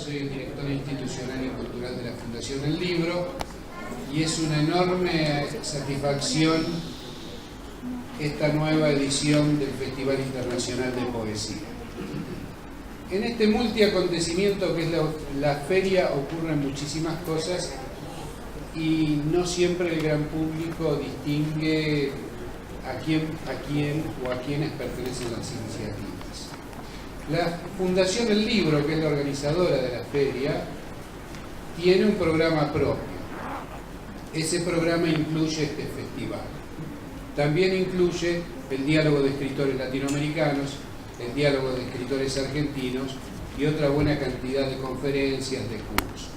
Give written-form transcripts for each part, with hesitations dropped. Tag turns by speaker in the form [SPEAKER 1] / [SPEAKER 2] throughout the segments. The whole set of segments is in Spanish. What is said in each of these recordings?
[SPEAKER 1] soy el director institucional y cultural de la Fundación El Libro, y es una enorme satisfacción esta nueva edición del Festival Internacional de Poesía. En este multiacontecimiento que es la feria ocurren muchísimas cosas y no siempre el gran público distingue a quién o a quiénes pertenecen las iniciativas. La Fundación El Libro, que es la organizadora de la feria, tiene un programa propio. Ese programa incluye este festival. También incluye el diálogo de escritores latinoamericanos, el diálogo de escritores argentinos y otra buena cantidad de conferencias, de cursos.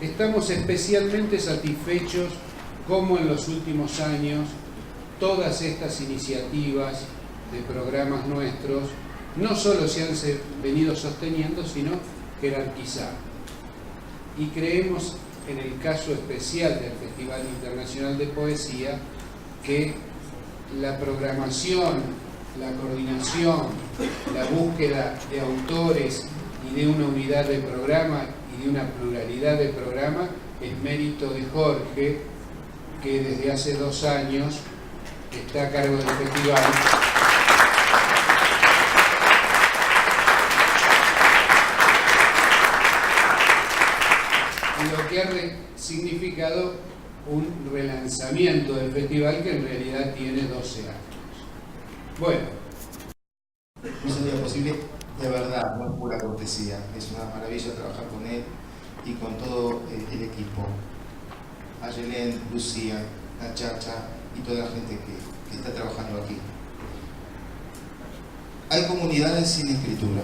[SPEAKER 1] Estamos especialmente satisfechos como en los últimos años todas estas iniciativas de programas nuestros no solo se han venido sosteniendo, sino jerarquizando. Y creemos, en el caso especial del Festival Internacional de Poesía, que la programación, la coordinación, la búsqueda de autores y de una unidad de programa y de una pluralidad de programa es mérito de Jorge, que desde hace 2 años está a cargo del festival. Lo que ha significado un relanzamiento del festival que en realidad tiene 12 años. Bueno.
[SPEAKER 2] No sería posible, de verdad, no es pura cortesía. Es una maravilla trabajar con él y con todo el equipo. Ayelén, Lucía, la Chacha y toda la gente que está trabajando aquí. Hay comunidades sin escritura.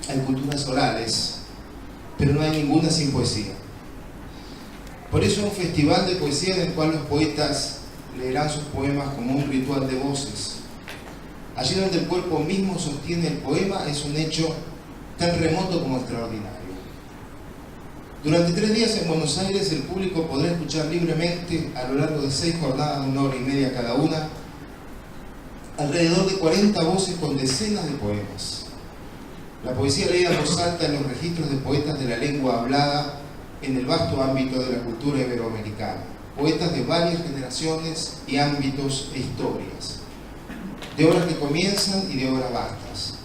[SPEAKER 2] Hay culturas orales, pero no hay ninguna sin poesía. Por eso un festival de poesía en el cual los poetas leerán sus poemas como un ritual de voces. Allí donde el cuerpo mismo sostiene el poema es un hecho tan remoto como extraordinario. Durante 3 días en Buenos Aires el público podrá escuchar libremente, a lo largo de 6 jornadas de 1 hora y media cada una, alrededor de 40 voces con decenas de poemas. La poesía leída en voz alta en los registros de poetas de la lengua hablada en el vasto ámbito de la cultura iberoamericana. Poetas de varias generaciones y ámbitos e historias. De obras que comienzan y de obras vastas.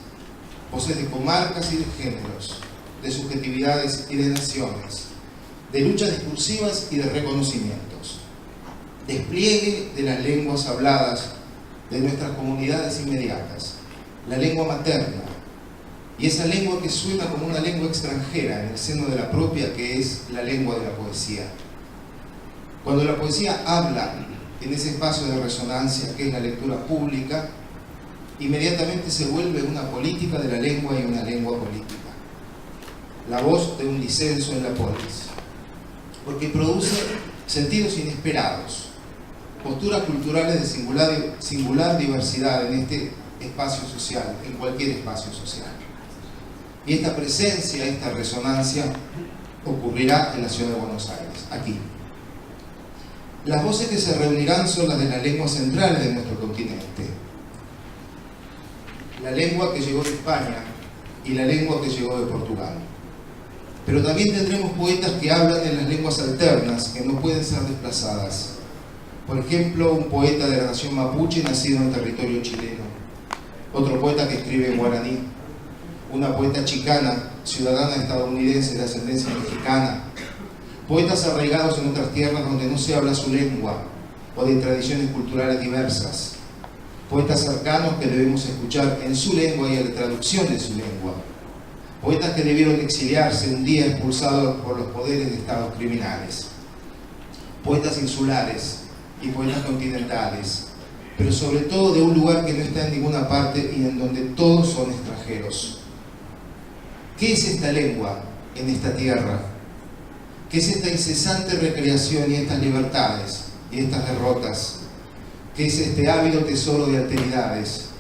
[SPEAKER 2] Voces de comarcas y de géneros, de subjetividades y de naciones, de luchas discursivas y de reconocimientos. Despliegue de las lenguas habladas de nuestras comunidades inmediatas. La lengua materna, y esa lengua que suena como una lengua extranjera en el seno de la propia, que es la lengua de la poesía. Cuando la poesía habla en ese espacio de resonancia que es la lectura pública, inmediatamente se vuelve una política de la lengua y una lengua política. La voz de un disenso en la polis, porque produce sentidos inesperados, posturas culturales de singular diversidad en este espacio social, en cualquier espacio social. Y esta presencia, esta resonancia ocurrirá en la ciudad de Buenos Aires, aquí. Las voces que se reunirán son las de las lenguas centrales de nuestro continente. La lengua que llegó de España y la lengua que llegó de Portugal. Pero también tendremos poetas que hablan en las lenguas alternas, que no pueden ser desplazadas. Por ejemplo, un poeta de la nación mapuche nacido en territorio chileno. Otro poeta que escribe en guaraní. Una poeta chicana, ciudadana estadounidense de ascendencia mexicana. Poetas arraigados en otras tierras donde no se habla su lengua o de tradiciones culturales diversas. Poetas cercanos que debemos escuchar en su lengua y a la traducción de su lengua. Poetas que debieron exiliarse un día expulsados por los poderes de estados criminales. Poetas insulares y poetas continentales, pero sobre todo de un lugar que no está en ninguna parte y en donde todos son extranjeros. ¿Qué es esta lengua en esta tierra? ¿Qué es esta incesante recreación y estas libertades y estas derrotas? ¿Qué es este ávido tesoro de alteridades,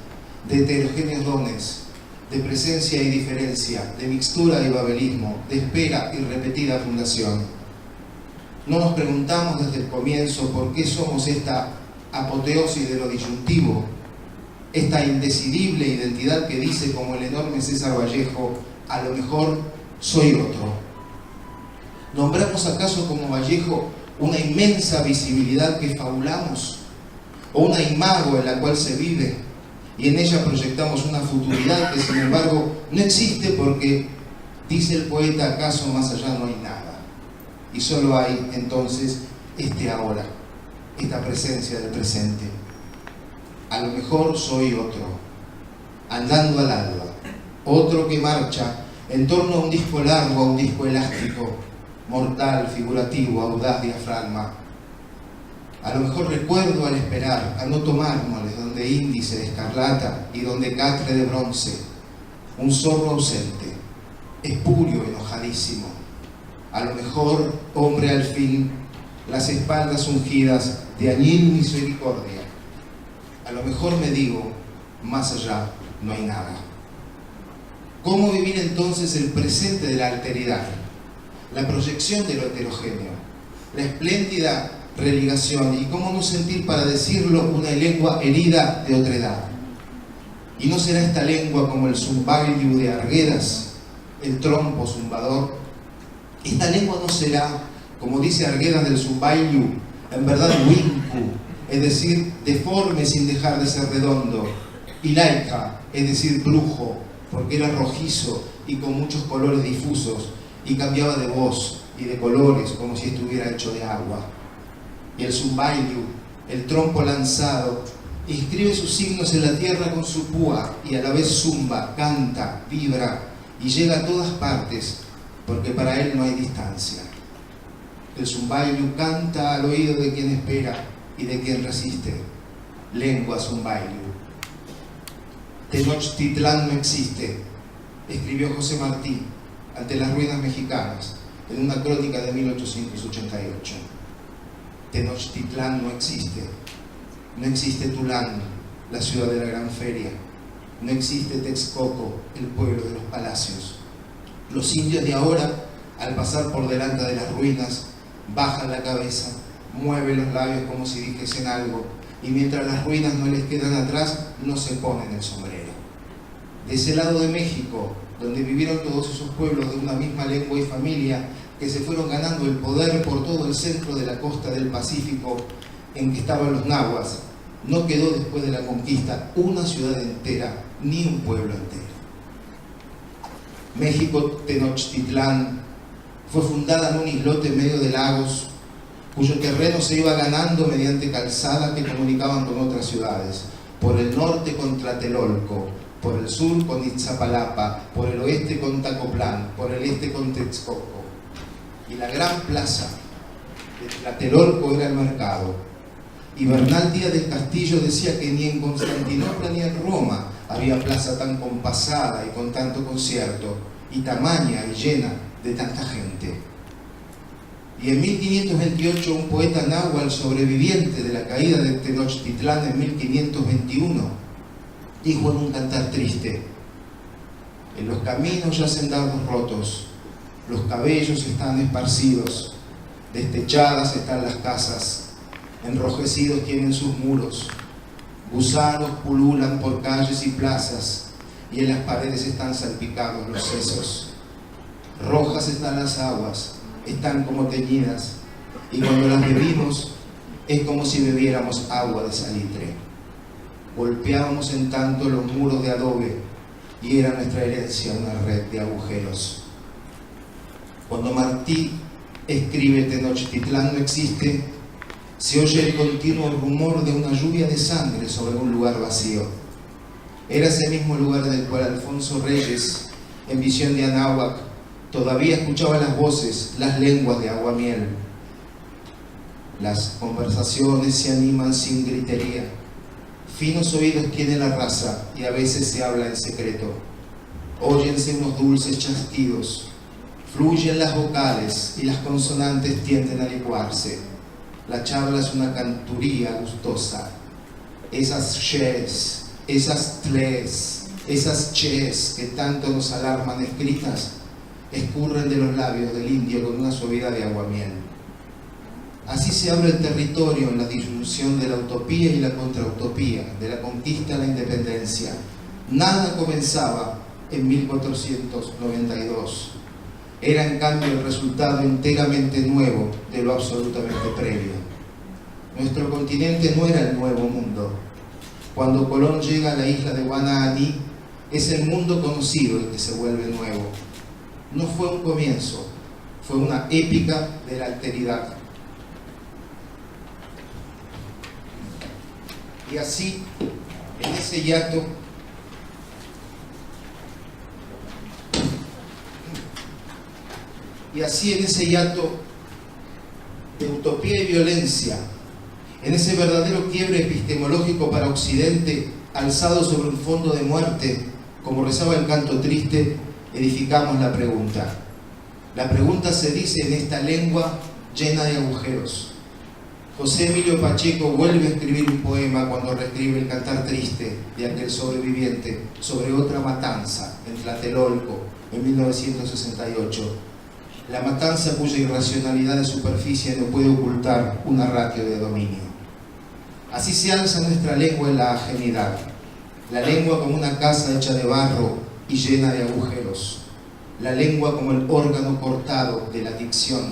[SPEAKER 2] de heterogéneos dones, de presencia y diferencia, de mixtura y babelismo, de espera y repetida fundación? No nos preguntamos desde el comienzo por qué somos esta apoteosis de lo disyuntivo, esta indecidible identidad que dice, como el enorme César Vallejo, a lo mejor soy otro. ¿Nombramos acaso como Vallejo una inmensa visibilidad que fabulamos? ¿O una imago en la cual se vive y en ella proyectamos una futuridad que sin embargo no existe porque, dice el poeta, acaso más allá no hay nada? Y solo hay entonces este ahora, esta presencia del presente. A lo mejor soy otro, andando al alba, otro que marcha en torno a un disco largo, a un disco elástico, mortal, figurativo, audaz diafragma. A lo mejor recuerdo al esperar, a no tomármoles, donde índice de escarlata y donde catre de bronce, un zorro ausente, espurio, enojadísimo. A lo mejor, hombre al fin, las espaldas ungidas de añil misericordia. A lo mejor me digo, más allá no hay nada. ¿Cómo vivir entonces el presente de la alteridad? La proyección de lo heterogéneo, la espléndida religación, y cómo no sentir, para decirlo, una lengua herida de otredad. Y no será esta lengua como el zumbailiu de Arguedas, el trompo zumbador. Esta lengua no será, como dice Arguedas del zumbailiu, en verdad winku, es decir, deforme sin dejar de ser redondo, y laica, es decir, brujo, porque era rojizo y con muchos colores difusos, y cambiaba de voz y de colores como si estuviera hecho de agua. Y el zumbailiu, el trompo lanzado, inscribe sus signos en la tierra con su púa y a la vez zumba, canta, vibra y llega a todas partes, porque para él no hay distancia. El zumbailiu canta al oído de quien espera y de quien resiste. Lengua zumbailiu. Tenochtitlán no existe, escribió José Martí ante las ruinas mexicanas en una crónica de 1888. Tenochtitlán no existe. No existe Tulán, la ciudad de la gran feria. No existe Texcoco, el pueblo de los palacios. Los indios de ahora, al pasar por delante de las ruinas, bajan la cabeza, mueven los labios como si dijesen algo, y mientras las ruinas no les quedan atrás, no se ponen el sombrero. De ese lado de México, donde vivieron todos esos pueblos de una misma lengua y familia, que se fueron ganando el poder por todo el centro de la costa del Pacífico en que estaban los nahuas, no quedó después de la conquista una ciudad entera, ni un pueblo entero. México Tenochtitlán fue fundada en un islote en medio de lagos, cuyo terreno se iba ganando mediante calzadas que comunicaban con otras ciudades, por el norte con Tlatelolco, por el sur con Iztapalapa, por el oeste con Tacoplán, por el este con Texcoco. Y la gran plaza de Tlatelolco era el mercado. Y Bernal Díaz del Castillo decía que ni en Constantinopla ni en Roma había plaza tan compasada y con tanto concierto, y tamaña y llena de tanta gente. Y en 1528 un poeta náhuatl sobreviviente de la caída de Tenochtitlán en 1521 dijo en un cantar triste: en los caminos yacen dardos rotos, los cabellos están esparcidos, destechadas están las casas, enrojecidos tienen sus muros, gusanos pululan por calles y plazas, y en las paredes están salpicados los sesos. Rojas están las aguas, están como teñidas, y cuando las bebimos es como si bebiéramos agua de salitre. Golpeábamos en tanto los muros de adobe, y era nuestra herencia una red de agujeros. Cuando Martí escribe Tenochtitlán no existe, se oye el continuo rumor de una lluvia de sangre sobre un lugar vacío. Era ese mismo lugar del cual Alfonso Reyes, en visión de Anáhuac, todavía escuchaba las voces, las lenguas de aguamiel. Las conversaciones se animan sin gritería. Finos oídos tiene la raza y a veces se habla en secreto. Óyense unos dulces chasquidos. Fluyen las vocales y las consonantes tienden a licuarse. La charla es una canturía gustosa. Esas shes, esas tles, esas ches que tanto nos alarman escritas, escurren de los labios del indio con una suavidad de aguamiel. Así se abre el territorio en la disyunción de la utopía y la contrautopía, de la conquista a la independencia. Nada comenzaba en 1492. era en cambio el resultado enteramente nuevo de lo absolutamente previo. Nuestro continente no era el nuevo mundo. Cuando Colón llega a la isla de Guananí, es el mundo conocido el que se vuelve nuevo. No fue un comienzo, fue una épica de la alteridad. Y así, en ese hiato, de utopía y violencia, en ese verdadero quiebre epistemológico para Occidente, alzado sobre un fondo de muerte, como rezaba el canto triste, edificamos la pregunta. La pregunta se dice en esta lengua llena de agujeros. José Emilio Pacheco vuelve a escribir un poema cuando reescribe el cantar triste de aquel sobreviviente sobre otra matanza en Tlatelolco en 1968. La matanza cuya irracionalidad de superficie no puede ocultar una ratio de dominio. Así se alza nuestra lengua en la ajenidad, la lengua como una casa hecha de barro y llena de agujeros, la lengua como el órgano cortado de la dicción,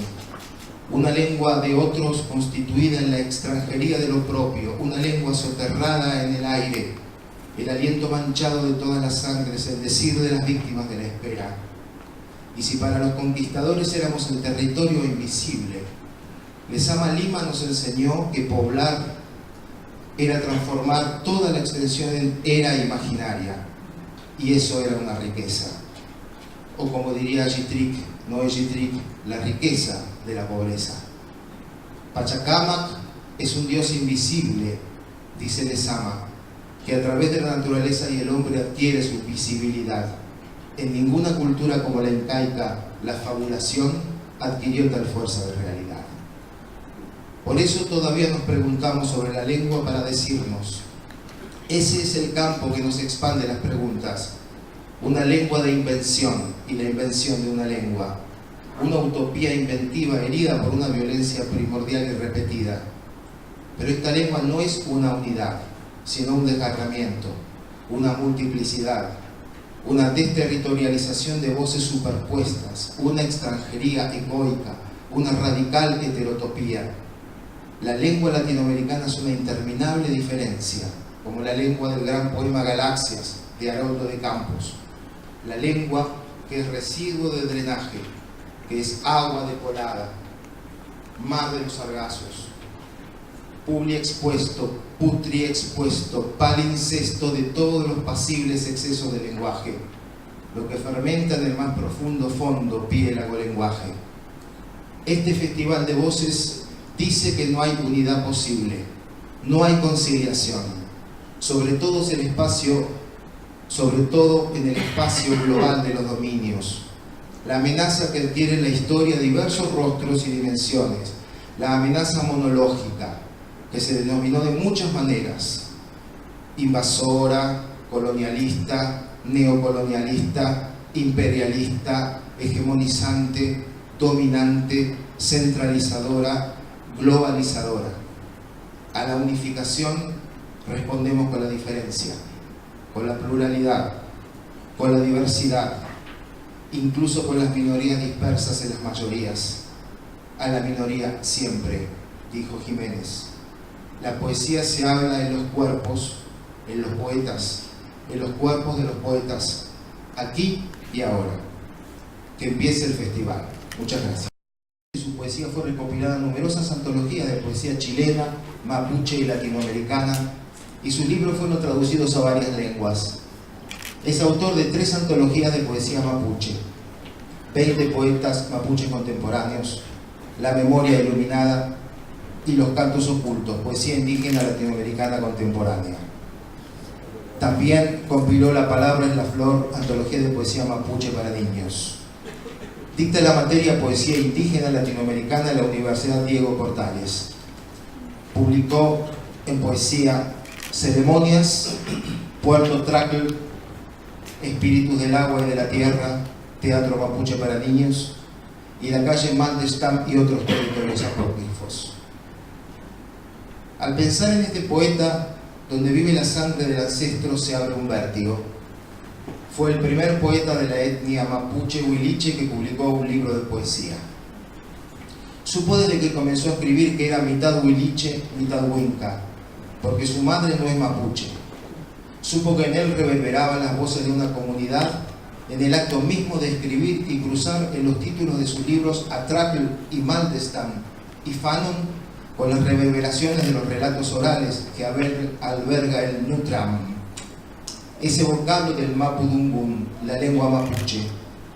[SPEAKER 2] una lengua de otros constituida en la extranjería de lo propio, una lengua soterrada en el aire, el aliento manchado de todas las sangres, el decir de las víctimas de la espera. Y si para los conquistadores éramos el territorio invisible, Lezama Lima nos enseñó que poblar era transformar toda la extensión en era imaginaria, y eso era una riqueza. O como diría Gittrick, Noé Gittrick, la riqueza de la pobreza. Pachacamac es un dios invisible, dice Lezama, que a través de la naturaleza y el hombre adquiere su visibilidad. En ninguna cultura como la incaica, la fabulación adquirió tal fuerza de realidad. Por eso todavía nos preguntamos sobre la lengua para decirnos, ese es el campo que nos expande las preguntas. Una lengua de invención y la invención de una lengua. Una utopía inventiva herida por una violencia primordial y repetida. Pero esta lengua no es una unidad, sino un desgarramiento, una multiplicidad, una desterritorialización de voces superpuestas, una extranjería egoica, una radical heterotopía. La lengua latinoamericana es una interminable diferencia, como la lengua del gran poema Galaxias de Haroldo de Campos. La lengua que es residuo de drenaje, que es agua depurada, mar de los sargazos, publi expuesto, putri expuesto, palincesto de todos los pasibles excesos del lenguaje, lo que fermenta en el más profundo fondo piélago lenguaje. Este festival de voces dice que no hay unidad posible, no hay conciliación, sobre todo en el espacio global de los dominios. La amenaza que adquiere la historia diversos rostros y dimensiones, la amenaza monológica, que se denominó de muchas maneras: invasora, colonialista, neocolonialista, imperialista, hegemonizante, dominante, centralizadora, globalizadora. A la unificación respondemos con la diferencia, con la pluralidad, con la diversidad, incluso con las minorías dispersas en las mayorías. A la minoría siempre, dijo Jiménez. La poesía se habla en los cuerpos, en los poetas, en los cuerpos de los poetas, aquí y ahora. Que empiece el festival. Muchas gracias. Su poesía fue recopilada en numerosas antologías de poesía chilena, mapuche y latinoamericana, y sus libros fueron traducidos a varias lenguas. Es autor de 3 antologías de poesía mapuche, 20 poetas mapuches contemporáneos, La memoria iluminada y Los cantos ocultos, poesía indígena latinoamericana contemporánea. También compiló La palabra es la flor, antología de poesía mapuche para niños. Dicta la materia poesía indígena latinoamericana en la Universidad Diego Portales. Publicó en poesía Ceremonias, Puerto Tracle, Espíritus del agua y de la tierra, Teatro mapuche para niños, y La calle Mandelstam y otros territorios apócrifos. Al pensar en este poeta, donde vive la sangre del ancestro, se abre un vértigo. fue el primer poeta de la etnia mapuche huiliche que publicó un libro de poesía. Supo desde que comenzó a escribir que era mitad huiliche, mitad huinca, porque su madre no es mapuche. Supo que en él reverberaban las voces de una comunidad en el acto mismo de escribir y cruzar en los títulos de sus libros Atracl y Maldestam y Fanon con las reverberaciones de los relatos orales que alberga el Nutram, ese vocablo del Mapudungun, la lengua mapuche,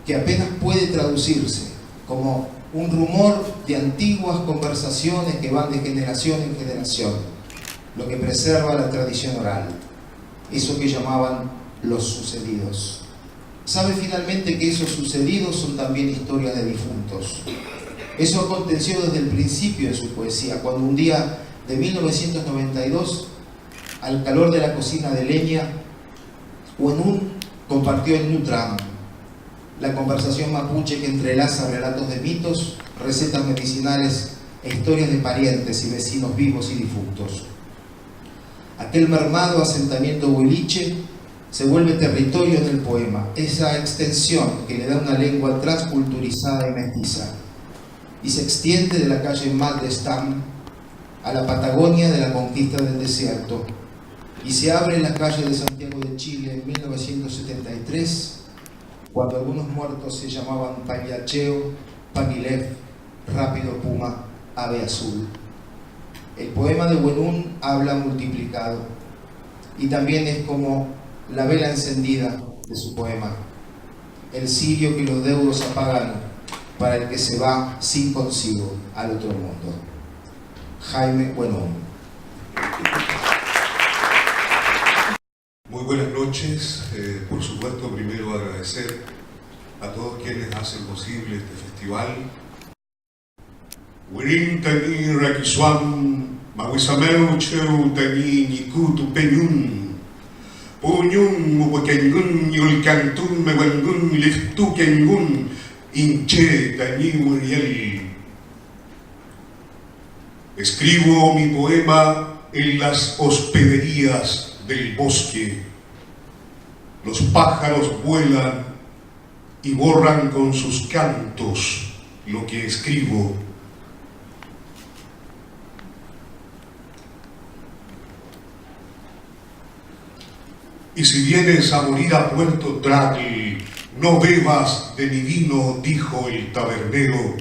[SPEAKER 2] que apenas puede traducirse como un rumor de antiguas conversaciones que van de generación en generación, lo que preserva la tradición oral, eso que llamaban los sucedidos. Sabe finalmente que esos sucedidos son también historias de difuntos. Eso aconteció desde el principio de su poesía, cuando un día de 1992, al calor de la cocina de leña, Huenún compartió el Nutram, la conversación mapuche que entrelaza relatos de mitos, recetas medicinales e historias de parientes y vecinos vivos y difuntos. Aquel mermado asentamiento huiliche se vuelve territorio en el poema, esa extensión que le da una lengua transculturizada y mestiza, y se extiende de la calle Maldestam a la Patagonia de la conquista del desierto, y se abre en las calles de Santiago de Chile en 1973, cuando algunos muertos se llamaban Payacheo, Paquilev, Rápido Puma, Ave Azul. El poema de Huenún habla multiplicado, y también es como la vela encendida de su poema, el cirio que los deudos apagan para el que se va sin consigo al otro mundo. Jaime Huenún.
[SPEAKER 3] Muy buenas noches. Por supuesto, primero agradecer a todos quienes hacen posible este festival. Wirin tani rakisuam, mawisameu cheu tani nikutu penyun. Punyun mubakengun yulkantun mewangun liftu kengun inche tani uriel. Escribo mi poema en las hospederías del bosque. Los pájaros vuelan y borran con sus cantos lo que escribo. Y si vienes a morir a Puerto Traqui, no bebas de mi vino, dijo el tabernero.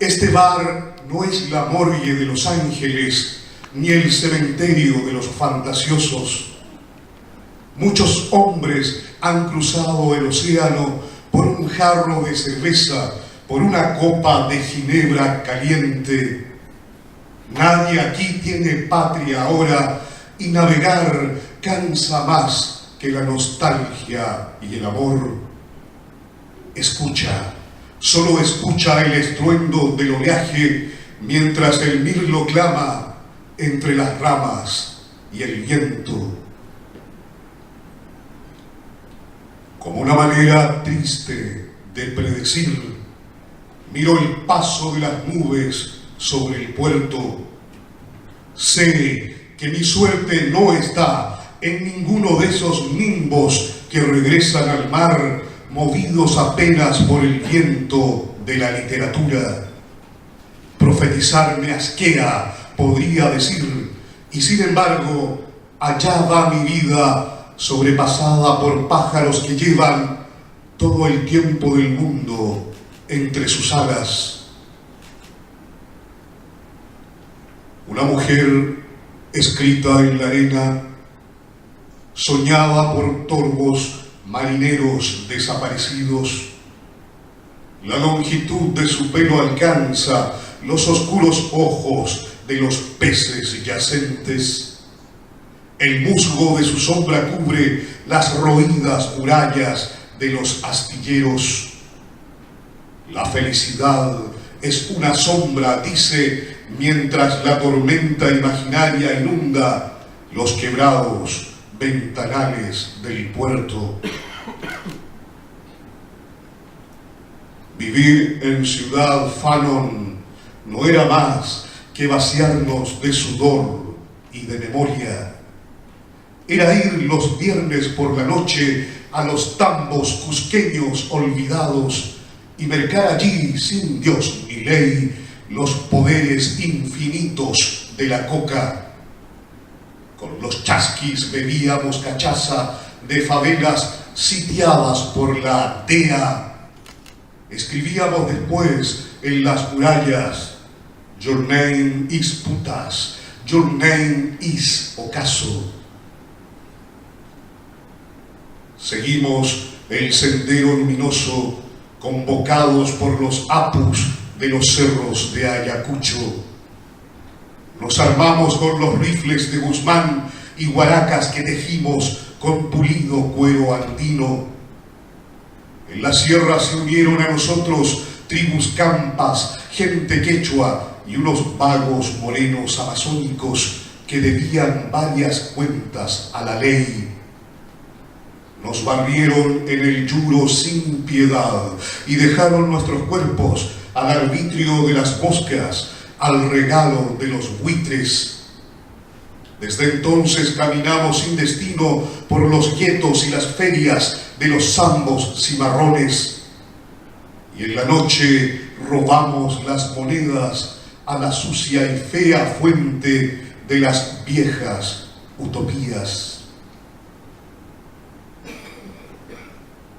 [SPEAKER 3] Este bar no es la morgue de los ángeles, ni el cementerio de los fantasiosos. Muchos hombres han cruzado el océano por un jarro de cerveza, por una copa de ginebra caliente. Nadie aquí tiene patria ahora, y navegar cansa más que la nostalgia y el amor. Escucha, solo escucha el estruendo del oleaje mientras el mirlo clama entre las ramas y el viento. Como una manera triste de predecir, miro el paso de las nubes sobre el puerto. Sé que mi suerte no está en ninguno de esos nimbos que regresan al mar, movidos apenas por el viento de la literatura. Profetizar me asquea, podría decir, y sin embargo, allá va mi vida, sobrepasada por pájaros que llevan todo el tiempo del mundo entre sus alas. Una mujer escrita en la arena, soñada por torvos marineros desaparecidos. La longitud de su pelo alcanza los oscuros ojos de los peces yacentes. El musgo de su sombra cubre las roídas murallas de los astilleros. La felicidad es una sombra, dice, mientras la tormenta imaginaria inunda los quebrados ventanales del puerto. Vivir en Ciudad Fanon no era más que vaciarnos de sudor y de memoria. Era ir los viernes por la noche a los tambos cusqueños olvidados y mercar allí, sin Dios ni ley, los poderes infinitos de la coca. Con los chasquis bebíamos cachaza de favelas sitiadas por la DEA. Escribíamos después en las murallas: Your name is putas, your name is ocaso. Seguimos el sendero luminoso, convocados por los apus de los cerros de Ayacucho. Nos armamos con los rifles de Guzmán y guaracas que tejimos con pulido cuero andino. En la sierra se unieron a nosotros tribus campas, gente quechua y unos vagos morenos amazónicos que debían varias cuentas a la ley. Nos barrieron en el Yuro sin piedad y dejaron nuestros cuerpos al arbitrio de las moscas, al regalo de los buitres. Desde entonces caminamos sin destino por los guetos y las ferias de los zambos cimarrones, y en la noche robamos las monedas a la sucia y fea fuente de las viejas utopías.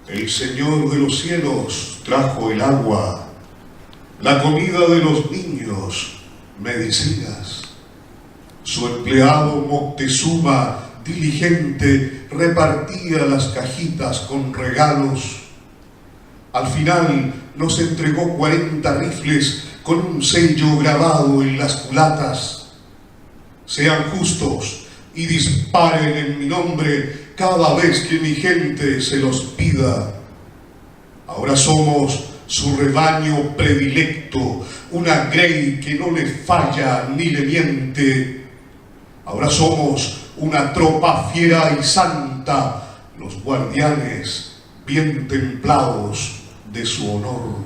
[SPEAKER 3] El Señor de los cielos trajo el agua, la comida de los niños, medicinas. Su empleado Moctezuma, diligente, repartía las cajitas con regalos. Al final nos entregó 40 rifles con un sello grabado en las culatas. Sean justos y disparen en mi nombre cada vez que mi gente se los pida. Ahora somos su rebaño predilecto, una grey que no le falla ni le miente. Ahora somos una tropa fiera y santa, los guardianes bien templados de su honor.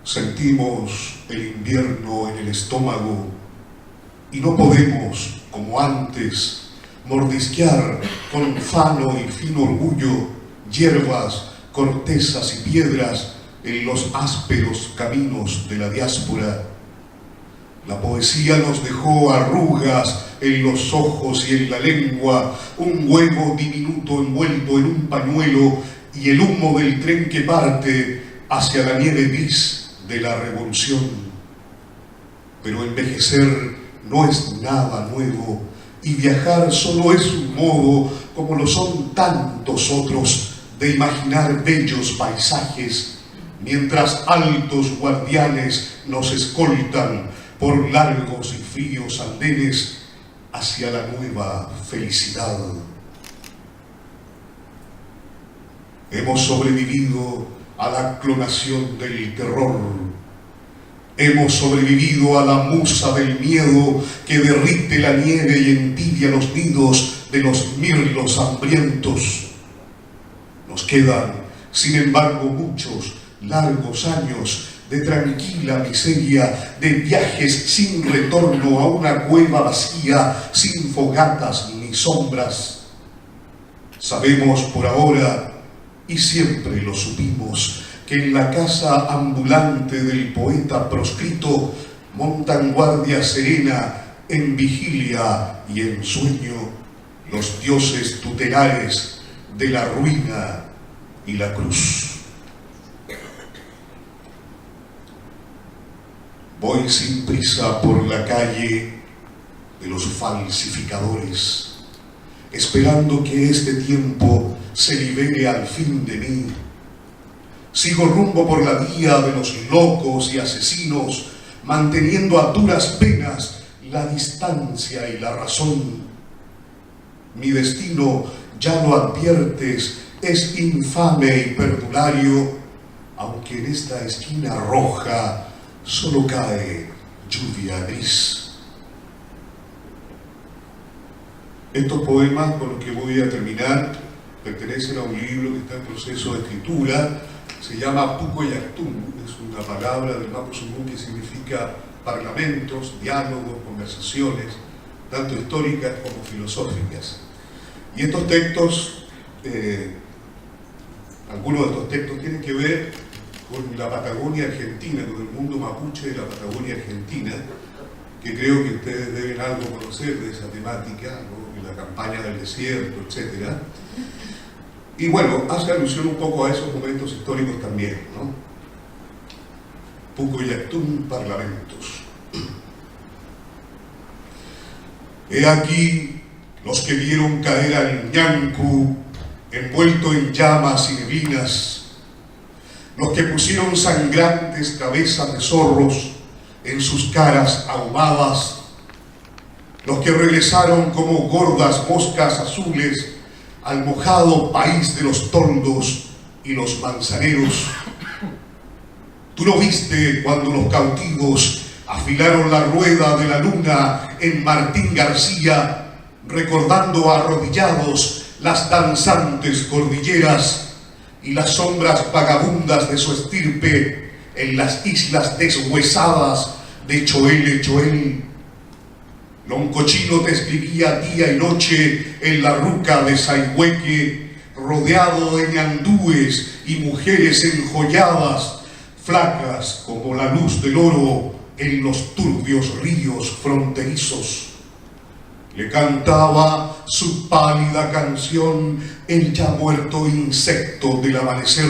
[SPEAKER 3] Sentimos el invierno en el estómago y no podemos, como antes, mordisquear con fano y fino orgullo hierbas, cortezas y piedras en los ásperos caminos de la diáspora. La poesía nos dejó arrugas en los ojos y en la lengua, un huevo diminuto envuelto en un pañuelo y el humo del tren que parte hacia la nieve gris de la revolución. Pero envejecer no es nada nuevo y viajar solo es un modo, como lo son tantos otros, de imaginar bellos paisajes, mientras altos guardianes nos escoltan por largos y fríos andenes hacia la nueva felicidad. Hemos sobrevivido a la clonación del terror. Hemos sobrevivido a la musa del miedo que derrite la nieve y entibia los nidos de los mirlos hambrientos. Nos quedan, sin embargo, muchos largos años de tranquila miseria, de viajes sin retorno a una cueva vacía, sin fogatas ni sombras. Sabemos por ahora, y siempre lo supimos, que en la casa ambulante del poeta proscrito montan guardia serena en vigilia y en sueño los dioses tutelares de la ruina y la cruz. Voy sin prisa por la calle de los falsificadores, esperando que este tiempo se libere al fin de mí. Sigo rumbo por la vía de los locos y asesinos, manteniendo a duras penas la distancia y la razón. Mi destino, ya lo adviertes, es infame y perdulario, aunque en esta esquina roja solo cae lluvia gris. Estos poemas con los que voy a terminar pertenecen a un libro que está en proceso de escritura. Se llama Pucoyactum, es una palabra del Mapuzungún que significa parlamentos, diálogos, conversaciones. tanto históricas como filosóficas. Y estos textos, algunos de estos textos tienen que ver con la Patagonia Argentina, con el mundo mapuche de la Patagonia Argentina, que creo que ustedes deben algo conocer de esa temática, ¿no? La campaña del desierto, etc. Y bueno, hace alusión un poco a esos momentos históricos también, ¿no? Pucoyactum Parlamentos. He aquí los que vieron caer al Ñancu envuelto en llamas y neblinas, los que pusieron sangrantes cabezas de zorros en sus caras ahumadas, los que regresaron como gordas moscas azules al mojado país de los toldos y los manzaneros. Tú lo viste cuando los cautivos afilaron la rueda de la luna en Martín García, recordando arrodillados las danzantes cordilleras y las sombras vagabundas de su estirpe en las islas deshuesadas de Choel Choel. Loncochino te escribía día y noche en la ruca de Saihueque, rodeado de ñandúes y mujeres enjolladas, flacas como la luz del oro en los turbios ríos fronterizos. Le cantaba su pálida canción el ya muerto insecto del amanecer,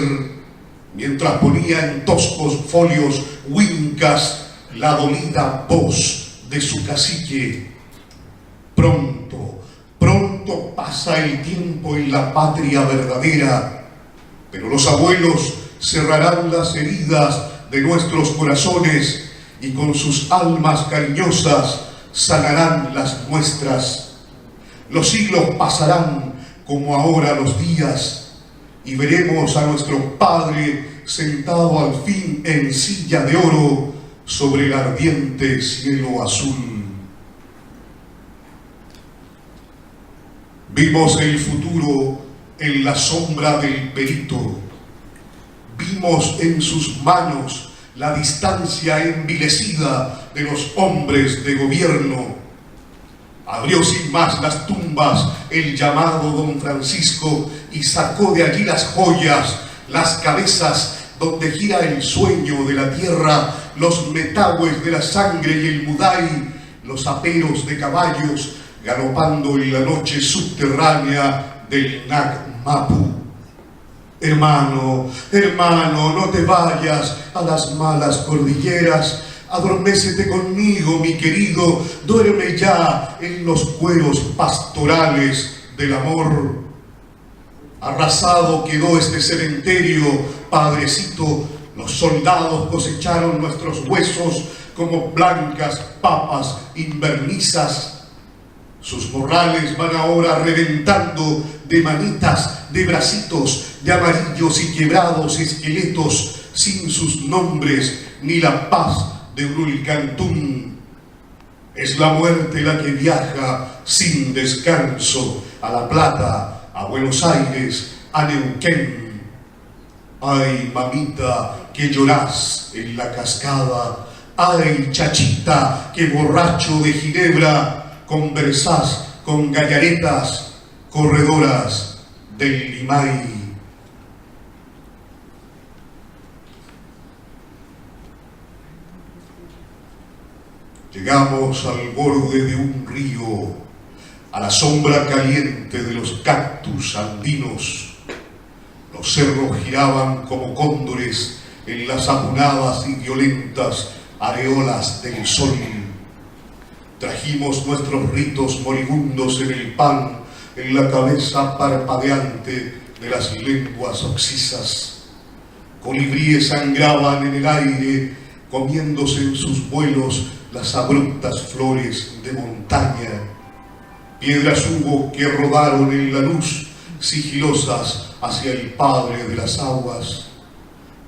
[SPEAKER 3] mientras ponía en toscos folios huincas la dolida voz de su cacique. Pronto, pronto pasa el tiempo en la patria verdadera, pero los abuelos cerrarán las heridas de nuestros corazones y con sus almas cariñosas sanarán las nuestras. Los siglos pasarán como ahora los días y veremos a nuestro Padre sentado al fin en silla de oro sobre el ardiente cielo azul. Vimos el futuro en la sombra del perito. Vimos en sus manos la distancia envilecida de los hombres de gobierno. Abrió sin más las tumbas el llamado don Francisco y sacó de allí las joyas, las cabezas donde gira el sueño de la tierra, los metagües de la sangre y el mudai, los aperos de caballos galopando en la noche subterránea del Nacmapu. Hermano, hermano, no te vayas a las malas cordilleras, adormécete conmigo, mi querido, duerme ya en los cueros pastorales del amor. Arrasado quedó este cementerio, padrecito, los soldados cosecharon nuestros huesos como blancas papas invernizas. Sus morrales van ahora reventando de manitas, de bracitos, de amarillos y quebrados esqueletos, sin sus nombres ni la paz de Urulicantún. Es la muerte la que viaja sin descanso a La Plata, a Buenos Aires, a Neuquén. Ay, mamita, que llorás en la cascada. Ay, chachita, que borracho de ginebra conversás con gallaretas corredoras del Limay. Llegamos al borde de un río, a la sombra caliente de los cactus andinos. Los cerros giraban como cóndores en las apunadas y violentas areolas del sol. Trajimos nuestros ritos moribundos en el pan, en la cabeza parpadeante de las lenguas oxisas. Colibríes sangraban en el aire, comiéndose en sus vuelos las abruptas flores de montaña. Piedras hubo que rodaron en la luz, sigilosas hacia el Padre de las aguas.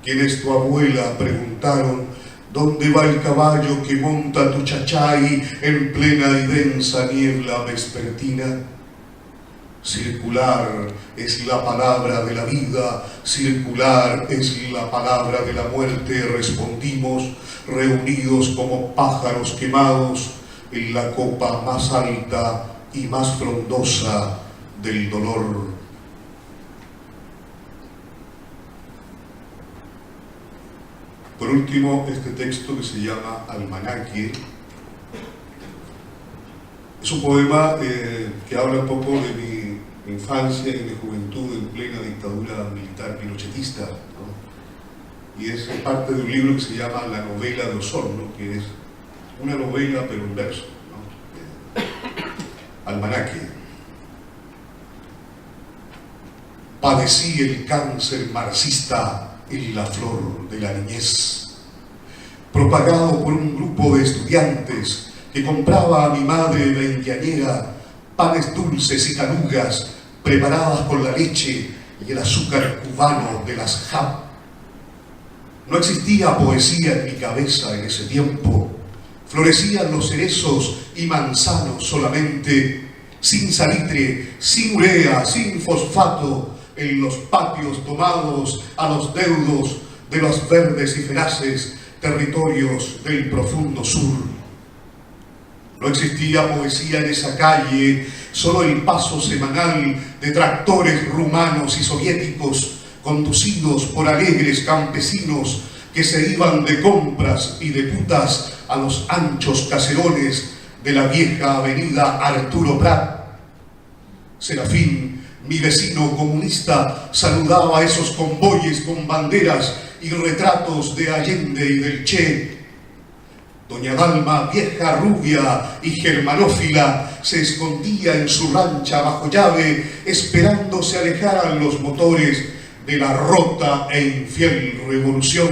[SPEAKER 3] ¿Quién es tu abuela?, preguntaron. ¿Dónde va el caballo que monta tu chachay en plena y densa niebla vespertina? Circular es la palabra de la vida, circular es la palabra de la muerte, respondimos, reunidos como pájaros quemados, en la copa más alta y más frondosa del dolor. Por último, este texto que se llama Almanaque es un poema que habla un poco de mi infancia y mi juventud en plena dictadura militar pinochetista, ¿no? Y es parte de un libro que se llama La novela de Osorno, que es una novela pero en verso, ¿no? Almanaque. Padecí el cáncer marxista en la flor de la niñez, propagado por un grupo de estudiantes que compraba a mi madre veinteañera panes dulces y canugas preparadas con la leche y el azúcar cubano de las JAP. No existía poesía en mi cabeza en ese tiempo. Florecían los cerezos y manzanos solamente, sin salitre, sin urea, sin fosfato, en los patios tomados a los deudos de los verdes y feraces territorios del profundo sur. No existía poesía en esa calle, solo el paso semanal de tractores rumanos y soviéticos conducidos por alegres campesinos que se iban de compras y de putas a los anchos caserones de la vieja avenida Arturo Prat. Serafín, mi vecino comunista, saludaba a esos convoyes con banderas y retratos de Allende y del Che. Doña Dalma, vieja rubia y germanófila, se escondía en su rancha bajo llave, esperando se alejaran los motores de la rota e infiel revolución.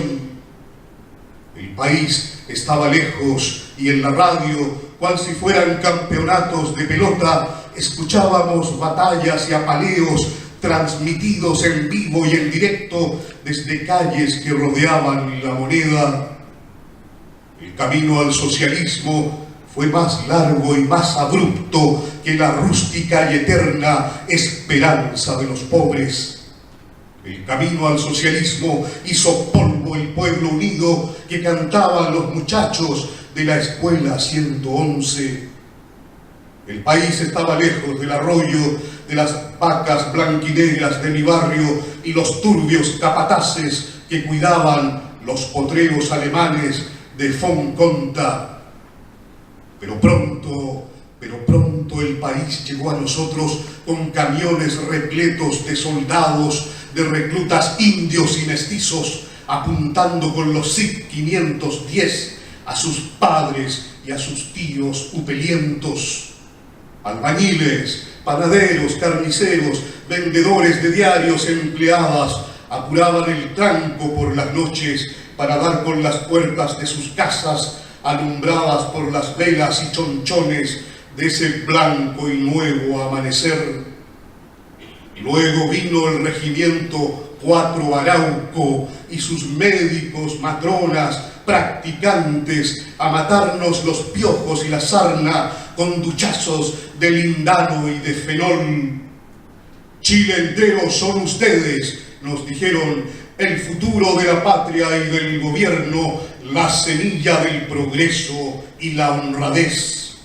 [SPEAKER 3] El país estaba lejos y en la radio, cual si fueran campeonatos de pelota, escuchábamos batallas y apaleos transmitidos en vivo y en directo desde calles que rodeaban La Moneda. El camino al socialismo fue más largo y más abrupto que la rústica y eterna esperanza de los pobres. El camino al socialismo hizo polvo el pueblo unido que cantaban los muchachos de la escuela 111. El país estaba lejos del arroyo, de las vacas blanquinegras de mi barrio y los turbios capataces que cuidaban los potreros alemanes de Fonconta. Pero pronto el país llegó a nosotros con camiones repletos de soldados, de reclutas indios y mestizos, apuntando con los SIG 510 a sus padres y a sus tíos upelientos. Albañiles, panaderos, carniceros, vendedores de diarios, empleadas, apuraban el tranco por las noches para dar con las puertas de sus casas, alumbradas por las velas y chonchones de ese blanco y nuevo amanecer. Luego vino el regimiento 4 Arauco y sus médicos, matronas, practicantes a matarnos los piojos y la sarna con duchazos de lindano y de fenol. Chile entero son ustedes, nos dijeron, el futuro de la patria y del gobierno, la semilla del progreso y la honradez.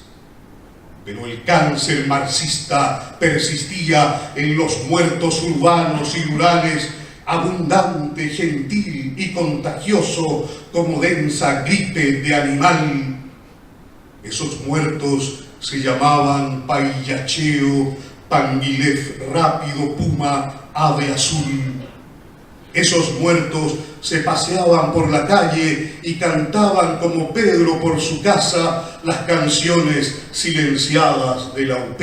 [SPEAKER 3] Pero el cáncer marxista persistía en los muertos urbanos y rurales, abundante, gentil y contagioso como densa gripe de animal. Esos muertos se llamaban Paillacheo, Panguilef, Rápido, Puma, Ave Azul. Esos muertos se paseaban por la calle y cantaban como Pedro por su casa las canciones silenciadas de la UP.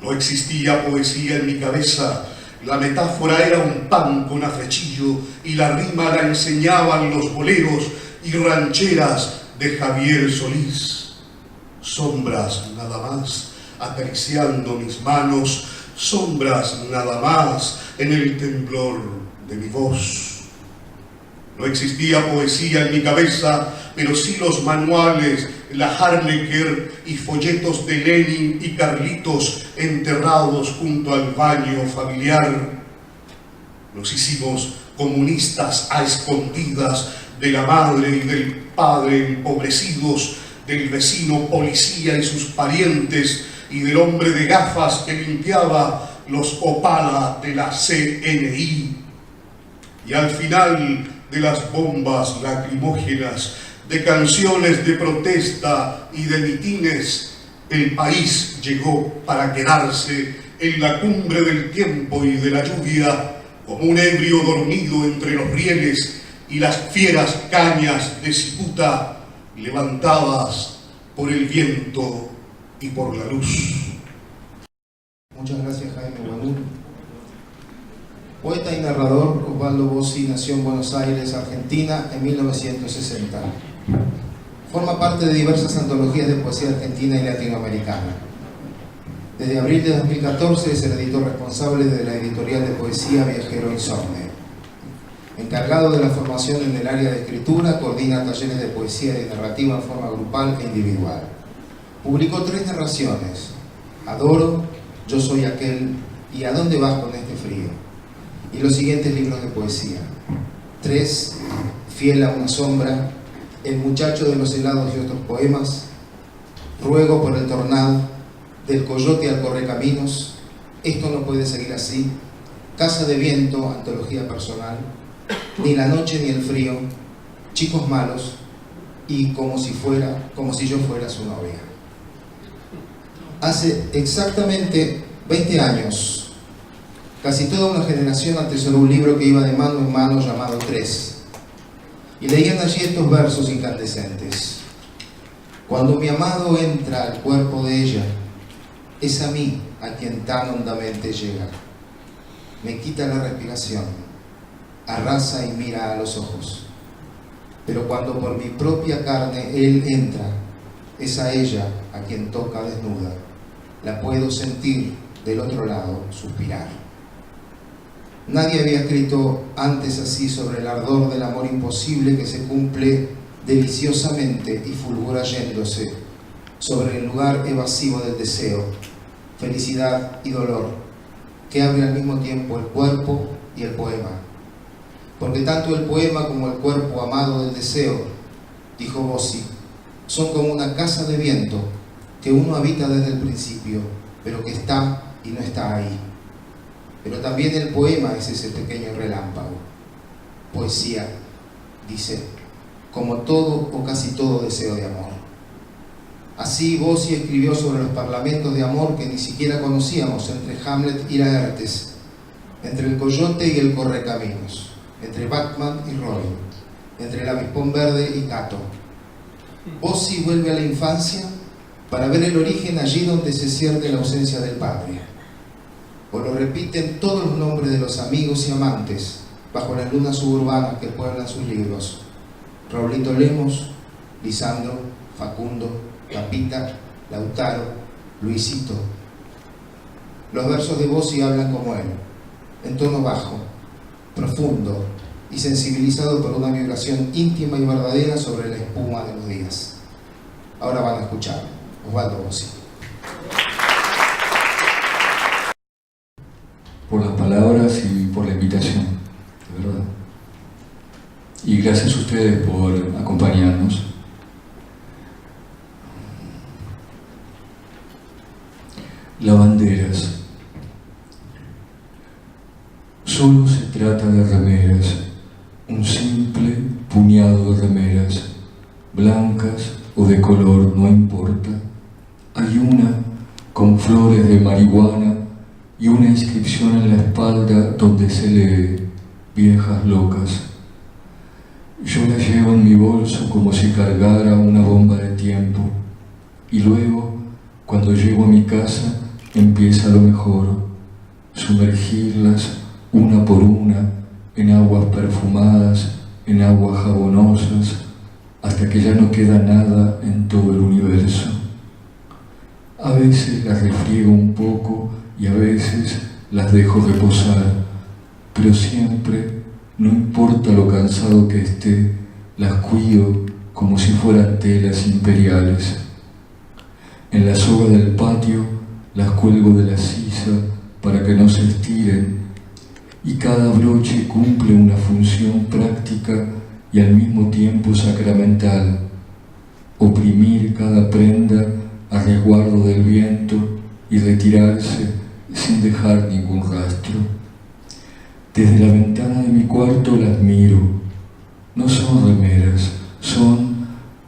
[SPEAKER 3] No existía poesía en mi cabeza. La metáfora era un pan con afrechillo y la rima la enseñaban los boleros y rancheras de Javier Solís. Sombras nada más acariciando mis manos, sombras nada más en el temblor de mi voz. No existía poesía en mi cabeza, pero sí los manuales, la Harnecker y folletos de Lenin y Carlitos enterrados junto al baño familiar. Nos hicimos comunistas a escondidas de la madre y del padre empobrecidos, del vecino policía y sus parientes y del hombre de gafas que limpiaba los Opala de la CNI. Y al final de las bombas lacrimógenas, de canciones de protesta y de mitines, el país llegó para quedarse en la cumbre del tiempo y de la lluvia, como un ebrio dormido entre los rieles y las fieras cañas de cicuta levantadas por el viento y por la luz.
[SPEAKER 2] Muchas gracias, Jaime Guanú. Poeta y narrador, Osvaldo Bossi nació en Buenos Aires, Argentina, en 1960. Forma parte de diversas antologías de poesía argentina y latinoamericana. Desde abril de 2014 es el editor responsable de la editorial de poesía Viajero Insomne. Encargado de la formación en el área de escritura, coordina talleres de poesía y narrativa en forma grupal e individual. Publicó 3 narraciones: Adoro, Yo soy aquel y ¿A dónde vas con este frío? Y los siguientes libros de poesía: 3, Fiel a una sombra, El muchacho de los helados y otros poemas, Ruego por el tornado, Del coyote al correcaminos, Esto no puede seguir así, Casa de viento, antología personal, Ni la noche ni el frío, Chicos malos y como si yo fuera su novia. Hace exactamente 20 años, casi toda una generación atesoró un libro que iba de mano en mano llamado 3, y leían allí estos versos incandescentes: Cuando mi amado entra al cuerpo de ella, es a mí a quien tan hondamente llega. Me quita la respiración, arrasa y mira a los ojos. Pero cuando por mi propia carne él entra, es a ella a quien toca desnuda. La puedo sentir del otro lado suspirar. Nadie había escrito antes así sobre el ardor del amor imposible que se cumple deliciosamente y fulgura yéndose, sobre el lugar evasivo del deseo, felicidad y dolor, que abre al mismo tiempo el cuerpo y el poema. Porque tanto el poema como el cuerpo amado del deseo, dijo Bossi, son como una casa de viento que uno habita desde el principio, pero que está y no está ahí. Pero también el poema es ese pequeño relámpago. Poesía, dice, como todo o casi todo deseo de amor. Así Bossi escribió sobre los parlamentos de amor que ni siquiera conocíamos entre Hamlet y Laertes, entre el coyote y el correcaminos, entre Batman y Robin, entre el avispón verde y Cato. Bossi vuelve a la infancia para ver el origen allí donde se siente la ausencia del padre. O lo repiten todos los nombres de los amigos y amantes bajo las lunas suburbanas que pueblan sus libros: Raulito Lemos, Lisandro, Facundo, Capita, Lautaro, Luisito. Los versos de Bossi hablan como él, en tono bajo, profundo y sensibilizado por una vibración íntima y verdadera sobre la espuma de los días. Ahora van a escuchar Osvaldo Bossi.
[SPEAKER 4] Por las palabras y por la invitación, de verdad. Y gracias a ustedes por acompañarnos. Lavanderas. Solo se trata de remeras, un simple puñado de remeras, blancas o de color, no importa. Hay una con flores de marihuana y una inscripción en la espalda donde se lee "Viejas locas". Yo la llevo en mi bolso como si cargara una bomba de tiempo, y luego, cuando llego a mi casa, empieza lo mejor: sumergirlas una por una en aguas perfumadas, en aguas jabonosas, hasta que ya no queda nada en todo el universo. A veces las refriego un poco y a veces las dejo reposar, pero siempre, no importa lo cansado que esté, las cuido como si fueran telas imperiales. En la soga del patio las cuelgo de la sisa para que no se estiren, y cada broche cumple una función práctica y al mismo tiempo sacramental. oprimir cada prenda a resguardo del viento y retirarse sin dejar ningún rastro. Desde la ventana de mi cuarto las miro. No son remeras, son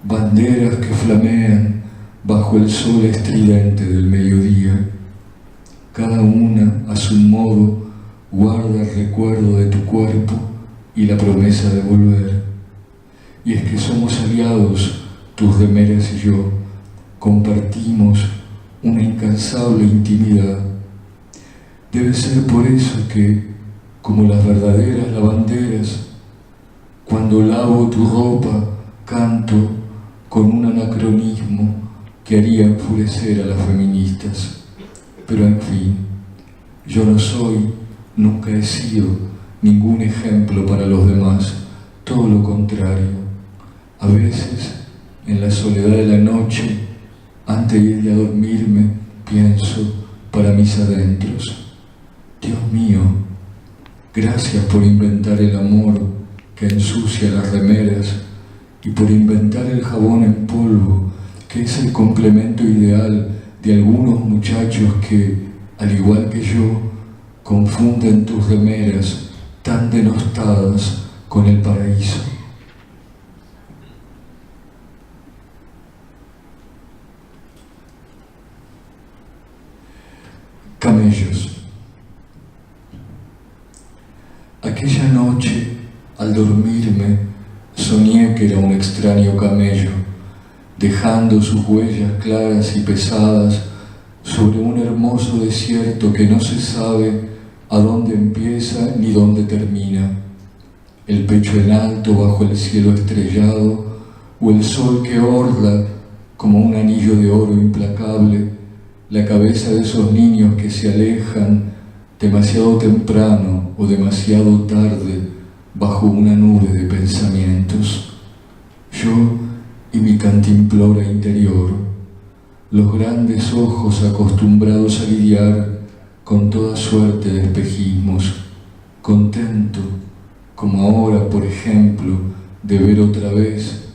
[SPEAKER 4] banderas que flamean bajo el sol estridente del mediodía. Cada una, a su modo, guarda el recuerdo de tu cuerpo y la promesa de volver. Y es que somos aliados, tus remeras y yo, compartimos una incansable intimidad. Debe ser por eso que, como las verdaderas lavanderas, cuando lavo tu ropa, canto con un anacronismo que haría enfurecer a las feministas. Pero en fin, yo no soy, nunca he sido ningún ejemplo para los demás, todo lo contrario. A veces, en la soledad de la noche, antes de ir a dormirme, pienso para mis adentros: Dios mío, gracias por inventar el amor que ensucia las remeras y por inventar el jabón en polvo, que es el complemento ideal de algunos muchachos que, al igual que yo, confunden tus remeras tan denostadas con el paraíso. Camellos. Aquella noche, al dormirme, soñé que era un extraño camello, dejando sus huellas claras y pesadas sobre un hermoso desierto que no se sabe a dónde empieza ni dónde termina. El pecho en alto bajo el cielo estrellado, o el sol que orla como un anillo de oro implacable la cabeza de esos niños que se alejan demasiado temprano o demasiado tarde bajo una nube de pensamientos. Yo y mi cantimplora interior, los grandes ojos acostumbrados a lidiar con toda suerte de espejismos, contento, como ahora, por ejemplo, de ver otra vez